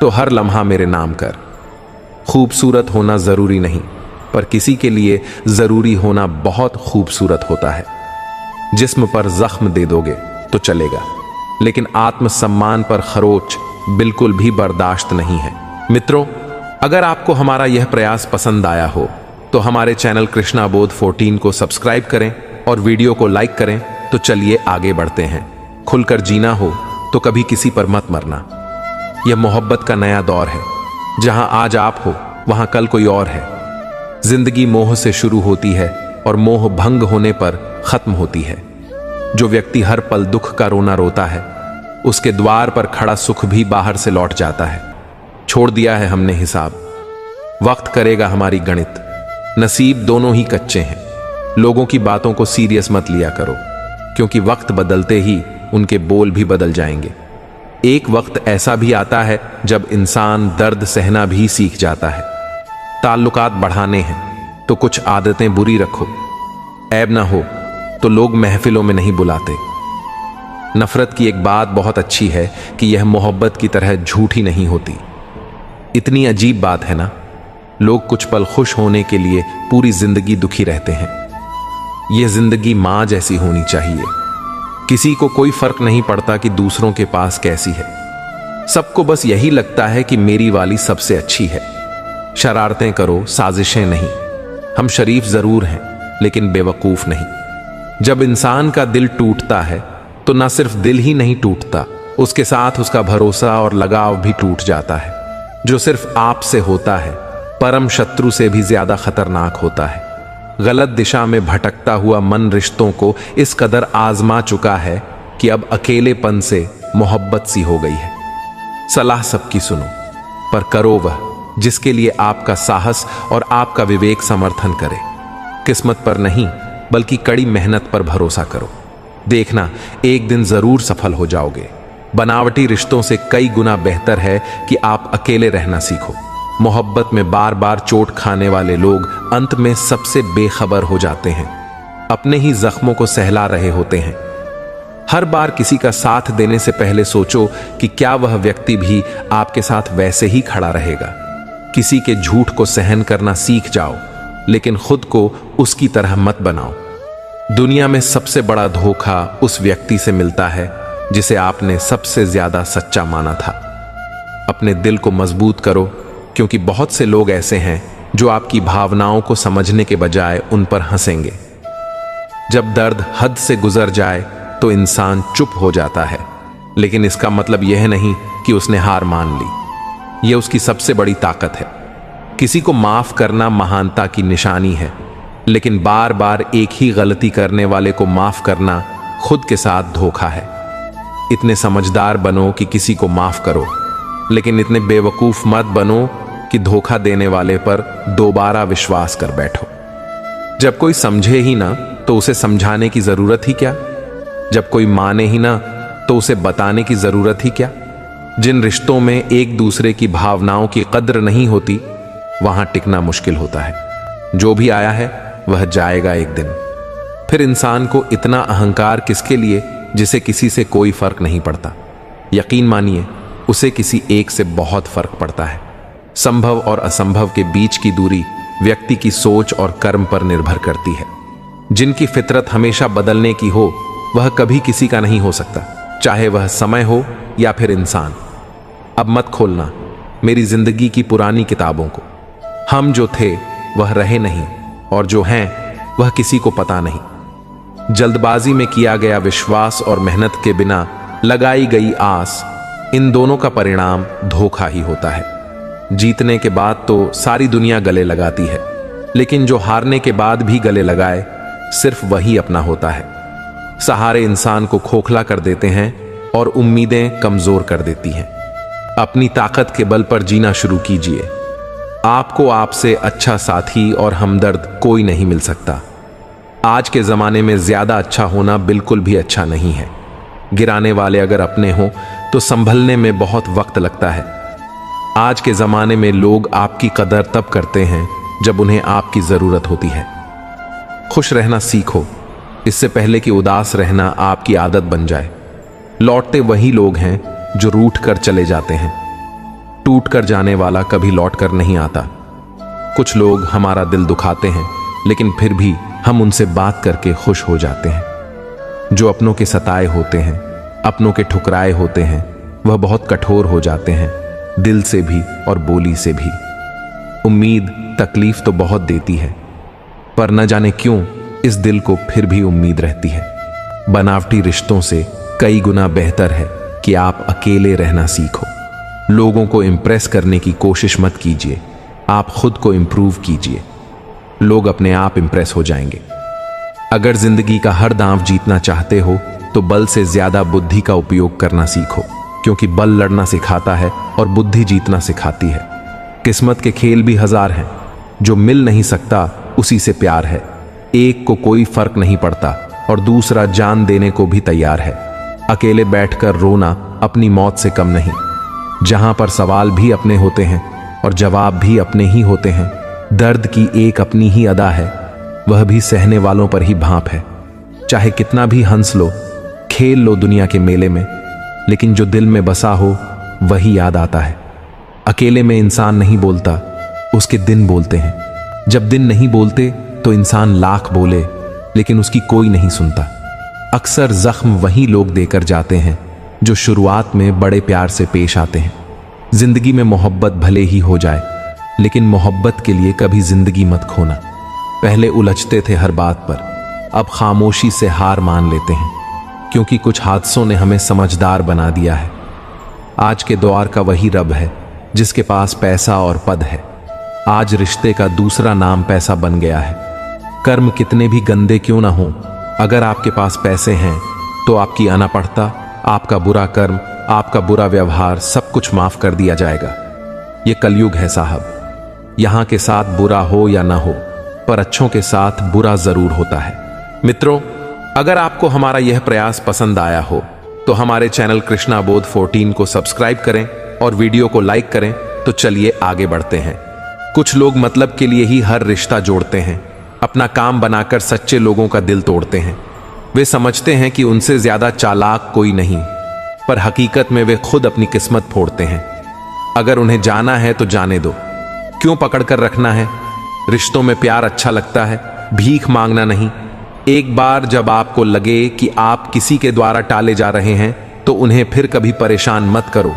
तो हर लम्हा मेरे नाम कर। खूबसूरत होना जरूरी नहीं, पर किसी के लिए जरूरी होना बहुत खूबसूरत होता है। जिस्म पर जख्म दे दोगे तो चलेगा, लेकिन आत्मसम्मान पर खरोच बिल्कुल भी बर्दाश्त नहीं है। मित्रों, अगर आपको हमारा यह प्रयास पसंद आया हो तो हमारे चैनल कृष्णा बोध 14 को सब्सक्राइब करें और वीडियो को लाइक करें। तो चलिए आगे बढ़ते हैं। खुलकर जीना हो तो कभी किसी पर मत मरना। यह मोहब्बत का नया दौर है, जहां आज आप हो वहां कल कोई और है। जिंदगी मोह से शुरू होती है और मोह भंग होने पर खत्म होती है। जो व्यक्ति हर पल दुख का रोना रोता है, उसके द्वार पर खड़ा सुख भी बाहर से लौट जाता है। छोड़ दिया है हमने हिसाब, वक्त करेगा हमारी गणित। नसीब दोनों ही कच्चे हैं। लोगों की बातों को सीरियस मत लिया करो, क्योंकि वक्त बदलते ही उनके बोल भी बदल जाएंगे। एक वक्त ऐसा भी आता है जब इंसान दर्द सहना भी सीख जाता है। ताल्लुकात बढ़ाने हैं तो कुछ आदतें बुरी रखो। ऐब ना हो तो लोग महफिलों में नहीं बुलाते। नफरत की एक बात बहुत अच्छी है कि यह मोहब्बत की तरह झूठी नहीं होती। इतनी अजीब बात है ना, लोग कुछ पल खुश होने के लिए पूरी जिंदगी दुखी रहते हैं। यह जिंदगी मां जैसी होनी चाहिए। किसी को कोई फर्क नहीं पड़ता कि दूसरों के पास कैसी है। सबको बस यही लगता है कि मेरी वाली सबसे अच्छी है। शरारतें करो, साजिशें नहीं। हम शरीफ जरूर हैं, लेकिन बेवकूफ नहीं। जब इंसान का दिल टूटता है तो न सिर्फ दिल ही नहीं टूटता, उसके साथ उसका भरोसा और लगाव भी टूट जाता है। जो सिर्फ आपसे होता है, परम शत्रु से भी ज्यादा खतरनाक होता है। गलत दिशा में भटकता हुआ मन रिश्तों को इस कदर आजमा चुका है कि अब अकेलेपन से मोहब्बत सी हो गई है। सलाह सबकी सुनो, पर करो वह जिसके लिए आपका साहस और आपका विवेक समर्थन करे। किस्मत पर नहीं बल्कि कड़ी मेहनत पर भरोसा करो। देखना एक दिन जरूर सफल हो जाओगे। बनावटी रिश्तों से कई गुना बेहतर है कि आप अकेले रहना सीखो। मोहब्बत में बार बार चोट खाने वाले लोग अंत में सबसे बेखबर हो जाते हैं, अपने ही जख्मों को सहला रहे होते हैं। हर बार किसी का साथ देने से पहले सोचो कि क्या वह व्यक्ति भी आपके साथ वैसे ही खड़ा रहेगा। किसी के झूठ को सहन करना सीख जाओ, लेकिन खुद को उसकी तरह मत बनाओ। दुनिया में सबसे बड़ा धोखा उस व्यक्ति से मिलता है जिसे आपने सबसे ज्यादा सच्चा माना था। अपने दिल को मजबूत करो, क्योंकि बहुत से लोग ऐसे हैं जो आपकी भावनाओं को समझने के बजाय उन पर हंसेंगे। जब दर्द हद से गुजर जाए तो इंसान चुप हो जाता है, लेकिन इसका मतलब यह नहीं कि उसने हार मान ली। यह उसकी सबसे बड़ी ताकत है। किसी को माफ करना महानता की निशानी है, लेकिन बार बार एक ही गलती करने वाले को माफ करना खुद के साथ धोखा है। इतने समझदार बनो कि किसी को माफ करो, लेकिन इतने बेवकूफ मत बनो कि धोखा देने वाले पर दोबारा विश्वास कर बैठो। जब कोई समझे ही ना तो उसे समझाने की जरूरत ही क्या? जब कोई माने ही ना तो उसे बताने की जरूरत ही क्या? जिन रिश्तों में एक दूसरे की भावनाओं की कद्र नहीं होती, वहां टिकना मुश्किल होता है। जो भी आया है वह जाएगा एक दिन। फिर इंसान को इतना अहंकार किसके लिए जिसे किसी से कोई फर्क नहीं पड़ता? यकीन मानिए, उसे किसी एक से बहुत फर्क पड़ता है। संभव और असंभव के बीच की दूरी व्यक्ति की सोच और कर्म पर निर्भर करती है। जिनकी फितरत हमेशा बदलने की हो, वह कभी किसी का नहीं हो सकता, चाहे वह समय हो या फिर इंसान। अब मत खोलना मेरी जिंदगी की पुरानी किताबों को। हम जो थे वह रहे नहीं, और जो हैं वह किसी को पता नहीं। जल्दबाजी में किया गया विश्वास और मेहनत के बिना लगाई गई आस, इन दोनों का परिणाम धोखा ही होता है। जीतने के बाद तो सारी दुनिया गले लगाती है, लेकिन जो हारने के बाद भी गले लगाए, सिर्फ वही अपना होता है। सहारे इंसान को खोखला कर देते हैं और उम्मीदें कमजोर कर देती हैं। अपनी ताकत के बल पर जीना शुरू कीजिए। आपको आपसे अच्छा साथी और हमदर्द कोई नहीं मिल सकता। आज के जमाने में ज्यादा अच्छा होना बिल्कुल भी अच्छा नहीं है। गिराने वाले अगर अपने हों तो संभलने में बहुत वक्त लगता है। आज के जमाने में लोग आपकी कदर तब करते हैं जब उन्हें आपकी जरूरत होती है। खुश रहना सीखो, इससे पहले कि उदास रहना आपकी आदत बन जाए। लौटते वही लोग हैं जो रूठ कर चले जाते हैं। टूट कर जाने वाला कभी लौट कर नहीं आता। कुछ लोग हमारा दिल दुखाते हैं, लेकिन फिर भी हम उनसे बात करके खुश हो जाते हैं। जो अपनों के सताए होते हैं, अपनों के ठुकराए होते हैं, वह बहुत कठोर हो जाते हैं, दिल से भी और बोली से भी। उम्मीद तकलीफ तो बहुत देती है, पर न जाने क्यों इस दिल को फिर भी उम्मीद रहती है। बनावटी रिश्तों से कई गुना बेहतर है कि आप अकेले रहना सीखो। लोगों को इम्प्रेस करने की कोशिश मत कीजिए, आप खुद को इम्प्रूव कीजिए। लोग अपने आप इम्प्रेस हो जाएंगे। अगर जिंदगी का हर दांव जीतना चाहते हो तो बल से ज्यादा बुद्धि का उपयोग करना सीखो, क्योंकि बल लड़ना सिखाता है और बुद्धि जीतना सिखाती है। किस्मत के खेल भी हजार हैं, जो मिल नहीं सकता उसी से प्यार है। एक को कोई फर्क नहीं पड़ता और दूसरा जान देने को भी तैयार है। अकेले बैठकर रोना अपनी मौत से कम नहीं। जहां पर सवाल भी अपने होते हैं और जवाब भी अपने ही होते हैं, दर्द की एक अपनी ही अदा है, वह भी सहने वालों पर ही भांप है। चाहे कितना भी हंस लो, खेल लो दुनिया के मेले में, लेकिन जो दिल में बसा हो वही याद आता है। अकेले में इंसान नहीं बोलता, उसके दिन बोलते हैं। जब दिन नहीं बोलते तो इंसान लाख बोले, लेकिन उसकी कोई नहीं सुनता। अक्सर जख्म वही लोग देकर जाते हैं जो शुरुआत में बड़े प्यार से पेश आते हैं। जिंदगी में मोहब्बत भले ही हो जाए, लेकिन मोहब्बत के लिए कभी जिंदगी मत खोना। पहले उलझते थे हर बात पर, अब खामोशी से हार मान लेते हैं, क्योंकि कुछ हादसों ने हमें समझदार बना दिया है। आज के दौर का वही रब है जिसके पास पैसा और पद है। आज रिश्ते का दूसरा नाम पैसा बन गया है। कर्म कितने भी गंदे क्यों ना हो, अगर आपके पास पैसे हैं तो आपकी अनापढ़ता, आपका बुरा कर्म, आपका बुरा व्यवहार सब कुछ माफ कर दिया जाएगा। ये कलयुग है साहब। यहां के साथ बुरा हो या ना हो, पर अच्छों के साथ बुरा जरूर होता है। मित्रों, अगर आपको हमारा यह प्रयास पसंद आया हो तो हमारे चैनल कृष्णा बोध 14 को सब्सक्राइब करें और वीडियो को लाइक करें। तो चलिए आगे बढ़ते हैं। कुछ लोग मतलब के लिए ही हर रिश्ता जोड़ते हैं, अपना काम बनाकर सच्चे लोगों का दिल तोड़ते हैं। वे समझते हैं कि उनसे ज्यादा चालाक कोई नहीं, पर हकीकत में वे खुद अपनी किस्मत फोड़ते हैं। अगर उन्हें जाना है तो जाने दो, क्यों पकड़ कर रखना है। रिश्तों में प्यार अच्छा लगता है, भीख मांगना नहीं। एक बार जब आपको लगे कि आप किसी के द्वारा टाले जा रहे हैं तो उन्हें फिर कभी परेशान मत करो।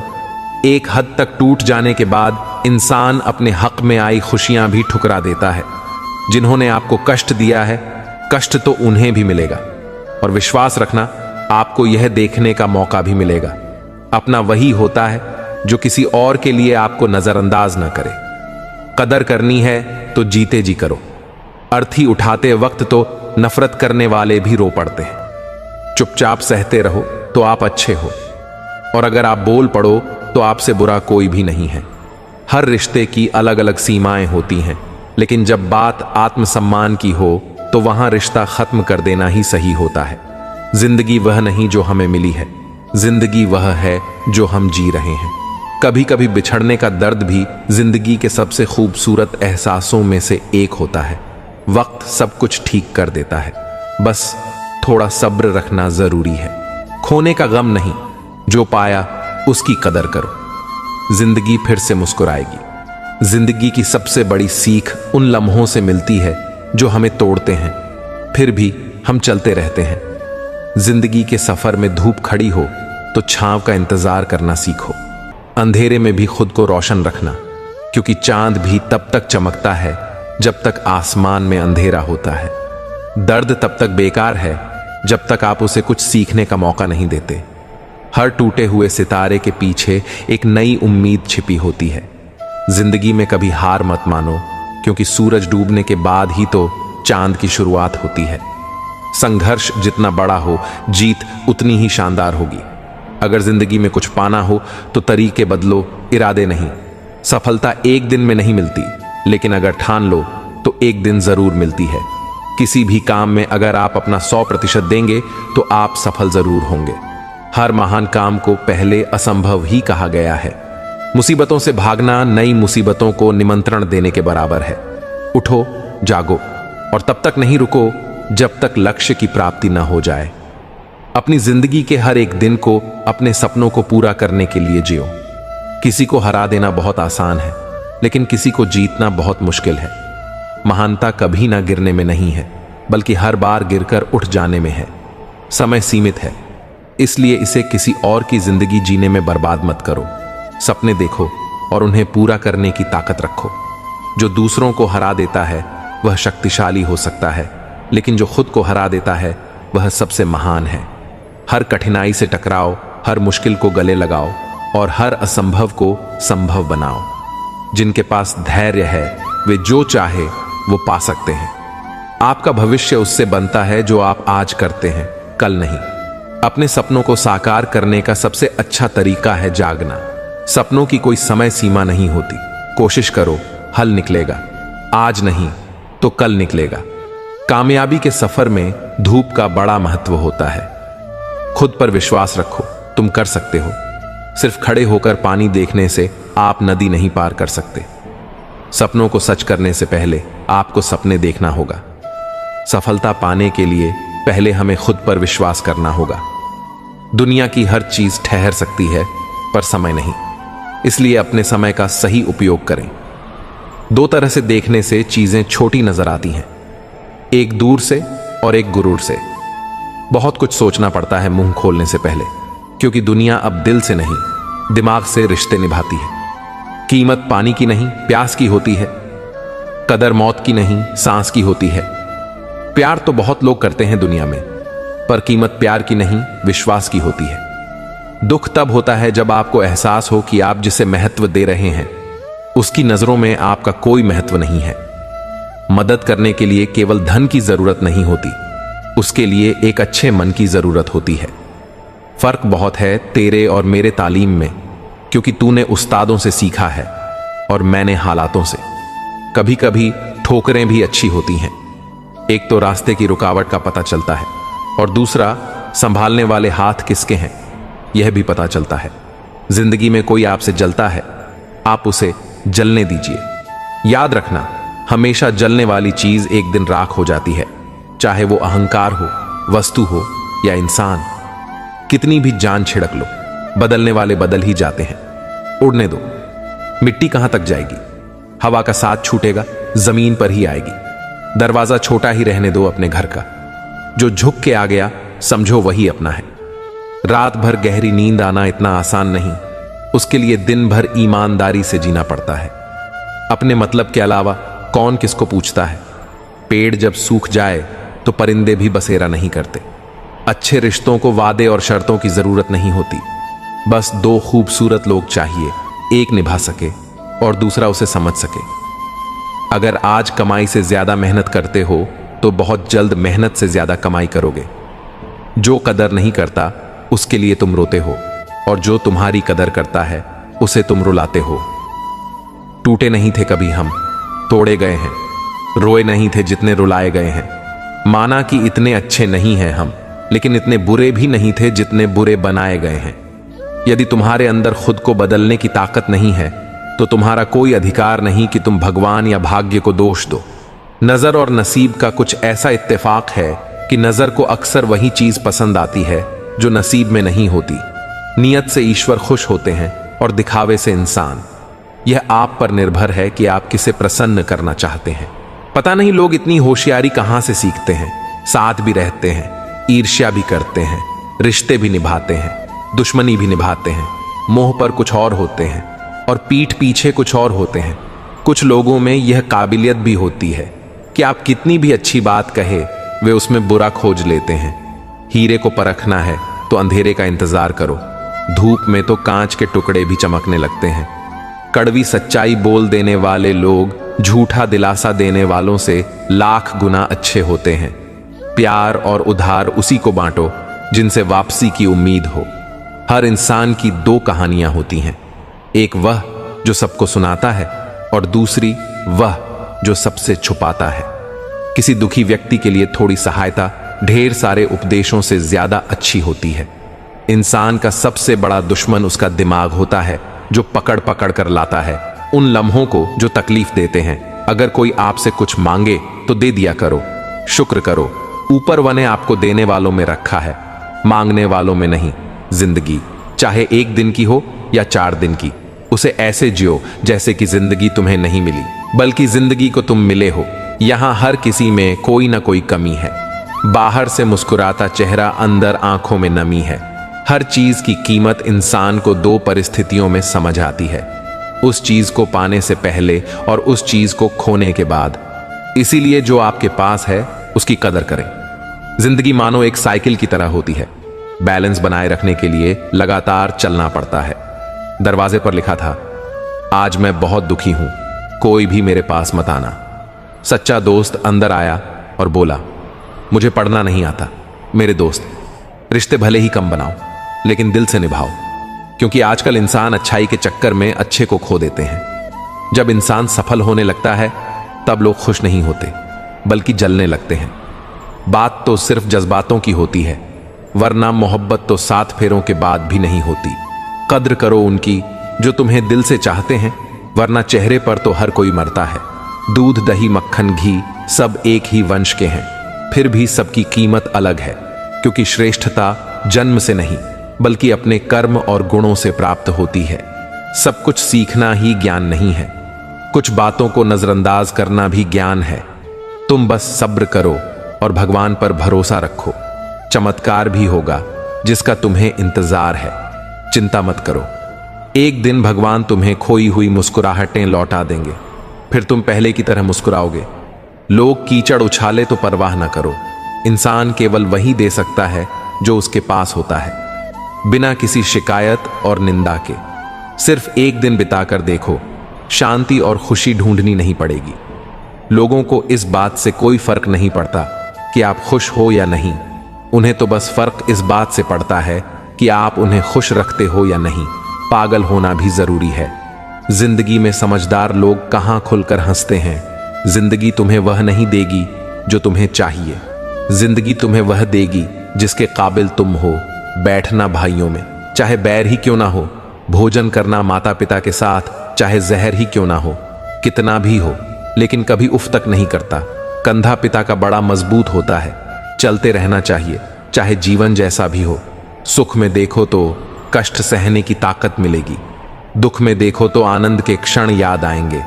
एक हद तक टूट जाने के बाद इंसान अपने हक में आई खुशियां भी ठुकरा देता है। जिन्होंने आपको कष्ट दिया है, कष्ट तो उन्हें भी मिलेगा। और विश्वास रखना, आपको यह देखने का मौका भी मिलेगा। अपना वही होता है जो किसी और के लिए आपको नजरअंदाज न करे। कदर करनी है तो जीते जी करो। अर्थी उठाते वक्त तो नफरत करने वाले भी रो पड़ते हैं। चुपचाप सहते रहो तो आप अच्छे हो, और अगर आप बोल पड़ो तो आपसे बुरा कोई भी नहीं है। हर रिश्ते की अलग अलग सीमाएं होती हैं, लेकिन जब बात आत्मसम्मान की हो तो वहां रिश्ता खत्म कर देना ही सही होता है। जिंदगी वह नहीं जो हमें मिली है, जिंदगी वह है जो हम जी रहे हैं। कभी कभी बिछड़ने का दर्द भी जिंदगी के सबसे खूबसूरत एहसासों में से एक होता है। वक्त सब कुछ ठीक कर देता है, बस थोड़ा सब्र रखना जरूरी है। खोने का गम नहीं, जो पाया उसकी कदर करो। जिंदगी फिर से मुस्कुराएगी। जिंदगी की सबसे बड़ी सीख उन लम्हों से मिलती है जो हमें तोड़ते हैं, फिर भी हम चलते रहते हैं। जिंदगी के सफर में धूप खड़ी हो तो छांव का इंतजार करना सीखो। अंधेरे में भी खुद को रोशन रखना, क्योंकि चांद भी तब तक चमकता है जब तक आसमान में अंधेरा होता है। दर्द तब तक बेकार है जब तक आप उसे कुछ सीखने का मौका नहीं देते। हर टूटे हुए सितारे के पीछे एक नई उम्मीद छिपी होती है। जिंदगी में कभी हार मत मानो, क्योंकि सूरज डूबने के बाद ही तो चांद की शुरुआत होती है। संघर्ष जितना बड़ा हो, जीत उतनी ही शानदार होगी। अगर जिंदगी में कुछ पाना हो तो तरीके बदलो, इरादे नहीं। सफलता एक दिन में नहीं मिलती, लेकिन अगर ठान लो तो एक दिन जरूर मिलती है। किसी भी काम में अगर आप अपना 100% देंगे तो आप सफल जरूर होंगे। हर महान काम को पहले असंभव ही कहा गया है। मुसीबतों से भागना नई मुसीबतों को निमंत्रण देने के बराबर है। उठो, जागो, और तब तक नहीं रुको जब तक लक्ष्य की प्राप्ति न हो जाए। अपनी जिंदगी के हर एक दिन को अपने सपनों को पूरा करने के लिए जियो। किसी को हरा देना बहुत आसान है, लेकिन किसी को जीतना बहुत मुश्किल है। महानता कभी ना गिरने में नहीं है, बल्कि हर बार गिरकर उठ जाने में है। समय सीमित है, इसलिए इसे किसी और की जिंदगी जीने में बर्बाद मत करो। सपने देखो और उन्हें पूरा करने की ताकत रखो। जो दूसरों को हरा देता है वह शक्तिशाली हो सकता है, लेकिन जो खुद को हरा देता है वह सबसे महान है। हर कठिनाई से टकराओ, हर मुश्किल को गले लगाओ और हर असंभव को संभव बनाओ। जिनके पास धैर्य है वे जो चाहे वो पा सकते हैं। आपका भविष्य उससे बनता है जो आप आज करते हैं, कल नहीं। अपने सपनों को साकार करने का सबसे अच्छा तरीका है जागना। सपनों की कोई समय सीमा नहीं होती। कोशिश करो, हल निकलेगा। आज नहीं तो कल निकलेगा। कामयाबी के सफर में धूप का बड़ा महत्व होता है। खुद पर विश्वास रखो, तुम कर सकते हो। सिर्फ खड़े होकर पानी देखने से आप नदी नहीं पार कर सकते। सपनों को सच करने से पहले आपको सपने देखना होगा। सफलता पाने के लिए पहले हमें खुद पर विश्वास करना होगा। दुनिया की हर चीज ठहर सकती है, पर समय नहीं। इसलिए अपने समय का सही उपयोग करें। दो तरह से देखने से चीजें छोटी नजर आती हैं, एक दूर से और एक गुरूर से। बहुत कुछ सोचना पड़ता है मुंह खोलने से पहले, क्योंकि दुनिया अब दिल से नहीं दिमाग से रिश्ते निभाती है। कीमत पानी की नहीं प्यास की होती है। कदर मौत की नहीं सांस की होती है। प्यार तो बहुत लोग करते हैं दुनिया में, पर कीमत प्यार की नहीं विश्वास की होती है। दुख तब होता है जब आपको एहसास हो कि आप जिसे महत्व दे रहे हैं उसकी नजरों में आपका कोई महत्व नहीं है। मदद करने के लिए केवल धन की जरूरत नहीं होती, उसके लिए एक अच्छे मन की जरूरत होती है। फर्क बहुत है तेरे और मेरे तालीम में, क्योंकि तूने उस्तादों से सीखा है और मैंने हालातों से। कभी कभी ठोकरें भी अच्छी होती हैं। एक तो रास्ते की रुकावट का पता चलता है और दूसरा संभालने वाले हाथ किसके हैं यह भी पता चलता है। जिंदगी में कोई आपसे जलता है, आप उसे जलने दीजिए। याद रखना, हमेशा जलने वाली चीज एक दिन राख हो जाती है, चाहे वो अहंकार हो, वस्तु हो या इंसान। कितनी भी जान छिड़क लो, बदलने वाले बदल ही जाते हैं। उड़ने दो, मिट्टी कहां तक जाएगी, हवा का साथ छूटेगा, जमीन पर ही आएगी। दरवाजा छोटा ही रहने दो अपने घर का, जो झुक के आ गया समझो वही अपना है। रात भर गहरी नींद आना इतना आसान नहीं, उसके लिए दिन भर ईमानदारी से जीना पड़ता है। अपने मतलब के अलावा कौन किसको पूछता है। पेड़ जब सूख जाए तो परिंदे भी बसेरा नहीं करते। अच्छे रिश्तों को वादे और शर्तों की जरूरत नहीं होती, बस दो खूबसूरत लोग चाहिए, एक निभा सके और दूसरा उसे समझ सके। अगर आज कमाई से ज्यादा मेहनत करते हो तो बहुत जल्द मेहनत से ज्यादा कमाई करोगे। जो कदर नहीं करता उसके लिए तुम रोते हो, और जो तुम्हारी कदर करता है उसे तुम रुलाते हो। टूटे नहीं थे कभी हम, तोड़े गए हैं। रोए नहीं थे जितने रुलाए गए हैं। माना कि इतने अच्छे नहीं हैं हम, लेकिन इतने बुरे भी नहीं थे जितने बुरे बनाए गए हैं। यदि तुम्हारे अंदर खुद को बदलने की ताकत नहीं है तो तुम्हारा कोई अधिकार नहीं कि तुम भगवान या भाग्य को दोष दो। नजर और नसीब का कुछ ऐसा इत्तेफाक है कि नजर को अक्सर वही चीज पसंद आती है जो नसीब में नहीं होती। नियत से ईश्वर खुश होते हैं और दिखावे से इंसान। यह आप पर निर्भर है कि आप किसे प्रसन्न करना चाहते हैं। पता नहीं लोग इतनी होशियारी कहां से सीखते हैं। साथ भी रहते हैं, ईर्ष्या भी करते हैं, रिश्ते भी निभाते हैं, दुश्मनी भी निभाते हैं, मोह पर कुछ और होते हैं और पीठ पीछे कुछ और होते हैं। कुछ लोगों में यह काबिलियत भी होती है कि आप कितनी भी अच्छी बात कहे वे उसमें बुरा खोज लेते हैं। हीरे को परखना है तो अंधेरे का इंतजार करो, धूप में तो कांच के टुकड़े भी चमकने लगते हैं। कड़वी सच्चाई बोल देने वाले लोग झूठा दिलासा देने वालों से लाख गुना अच्छे होते हैं। प्यार और उधार उसी को बांटो जिनसे वापसी की उम्मीद हो। हर इंसान की दो कहानियां होती हैं, एक वह जो सबको सुनाता है और दूसरी वह जो सबसे छुपाता है। किसी दुखी व्यक्ति के लिए थोड़ी सहायता ढेर सारे उपदेशों से ज्यादा अच्छी होती है। इंसान का सबसे बड़ा दुश्मन उसका दिमाग होता है, जो पकड़ पकड़ कर लाता है उन लम्हों को जो तकलीफ देते हैं। अगर कोई आपसे कुछ मांगे तो दे दिया करो, शुक्र करो। ऊपर वाले आपको देने वालों में रखा है, मांगने वालों में नहीं। जिंदगी चाहे एक दिन की हो या 4 दिन की, उसे ऐसे जियो जैसे कि जिंदगी तुम्हें नहीं मिली, बल्कि जिंदगी को तुम मिले हो। यहां हर किसी में कोई ना कोई कमी है। बाहर से मुस्कुराता चेहरा, अंदर आंखों में नमी है। हर चीज की कीमत इंसान को 2 परिस्थितियों में समझ आती है, उस चीज को पाने से पहले और उस चीज को खोने के बाद। इसीलिए जो आपके पास है उसकी कदर करें। जिंदगी मानो एक साइकिल की तरह होती है, बैलेंस बनाए रखने के लिए लगातार चलना पड़ता है। दरवाजे पर लिखा था, आज मैं बहुत दुखी हूं, कोई भी मेरे पास मत आना। सच्चा दोस्त अंदर आया और बोला, मुझे पढ़ना नहीं आता। मेरे दोस्त, रिश्ते भले ही कम बनाओ लेकिन दिल से निभाओ, क्योंकि आजकल इंसान अच्छाई के चक्कर में अच्छे को खो देते हैं। जब इंसान सफल होने लगता है तब लोग खुश नहीं होते बल्कि जलने लगते हैं। बात तो सिर्फ जज्बातों की होती है, वरना मोहब्बत तो 7 फेरों के बाद भी नहीं होती। कद्र करो उनकी जो तुम्हें दिल से चाहते हैं, वरना चेहरे पर तो हर कोई मरता है। दूध दही मक्खन घी सब एक ही वंश के हैं, फिर भी सबकी कीमत अलग है, क्योंकि श्रेष्ठता जन्म से नहीं बल्कि अपने कर्म और गुणों से प्राप्त होती है। सब कुछ सीखना ही ज्ञान नहीं है, कुछ बातों को नजरअंदाज करना भी ज्ञान है। तुम बस सब्र करो और भगवान पर भरोसा रखो, चमत्कार भी होगा जिसका तुम्हें इंतजार है। चिंता मत करो, एक दिन भगवान तुम्हें खोई हुई मुस्कुराहटें लौटा देंगे, फिर तुम पहले की तरह मुस्कुराओगे। लोग कीचड़ उछाले तो परवाह ना करो, इंसान केवल वही दे सकता है जो उसके पास होता है, बिना किसी शिकायत और निंदा के। सिर्फ एक दिन बिताकर देखो, शांति और खुशी ढूंढनी नहीं पड़ेगी। लोगों को इस बात से कोई फर्क नहीं पड़ता कि आप खुश हो या नहीं। उन्हें तो बस फर्क इस बात से पड़ता है कि आप उन्हें खुश रखते हो या नहीं। पागल होना भी जरूरी है। जिंदगी में समझदार लोग कहां खुलकर हंसते हैं। जिंदगी तुम्हें वह नहीं देगी जो तुम्हें चाहिए। जिंदगी तुम्हें वह देगी जिसके काबिल तुम हो। बैठना भाइयों में, चाहे बैर ही क्यों ना हो। भोजन करना माता पिता के साथ, चाहे जहर ही क्यों ना हो। कितना भी हो, लेकिन कभी उफ तक नहीं करता। कंधा पिता का बड़ा मजबूत होता है। चलते रहना चाहिए, चाहे जीवन जैसा भी हो। सुख में देखो तो कष्ट सहने की ताकत मिलेगी। दुख में देखो तो आनंद के क्षण याद आएंगे।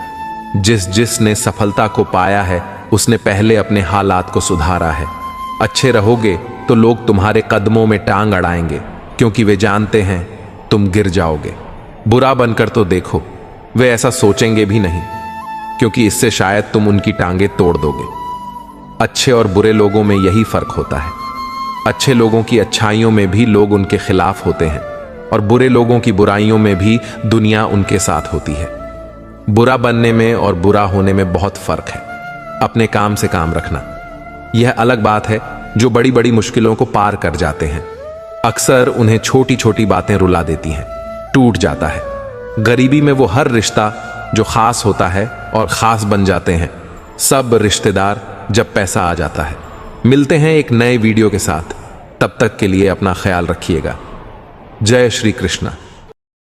जिसने सफलता को पाया है उसने पहले अपने हालात को सुधारा है। अच्छे रहोगे तो लोग तुम्हारे कदमों में टांग अड़ाएंगे, क्योंकि वे जानते हैं तुम गिर जाओगे। बुरा बनकर तो देखो, वे ऐसा सोचेंगे भी नहीं, क्योंकि इससे शायद तुम उनकी टांगे तोड़ दोगे। अच्छे और बुरे लोगों में यही फर्क होता है। अच्छे लोगों की अच्छाइयों में भी लोग उनके खिलाफ होते हैं, और बुरे लोगों की बुराइयों में भी दुनिया उनके साथ होती है। बुरा बनने में और बुरा होने में बहुत फर्क है। अपने काम से काम रखना, यह अलग बात है जो बड़ी बड़ी मुश्किलों को पार कर जाते हैं। अक्सर उन्हें छोटी छोटी बातें रुला देती हैं, टूट जाता है। गरीबी में वो हर रिश्ता जो खास होता है और खास बन जाते हैं सब रिश्तेदार जब पैसा आ जाता है। मिलते हैं एक नए वीडियो के साथ, तब तक के लिए अपना ख्याल रखिएगा। जय श्री कृष्ण।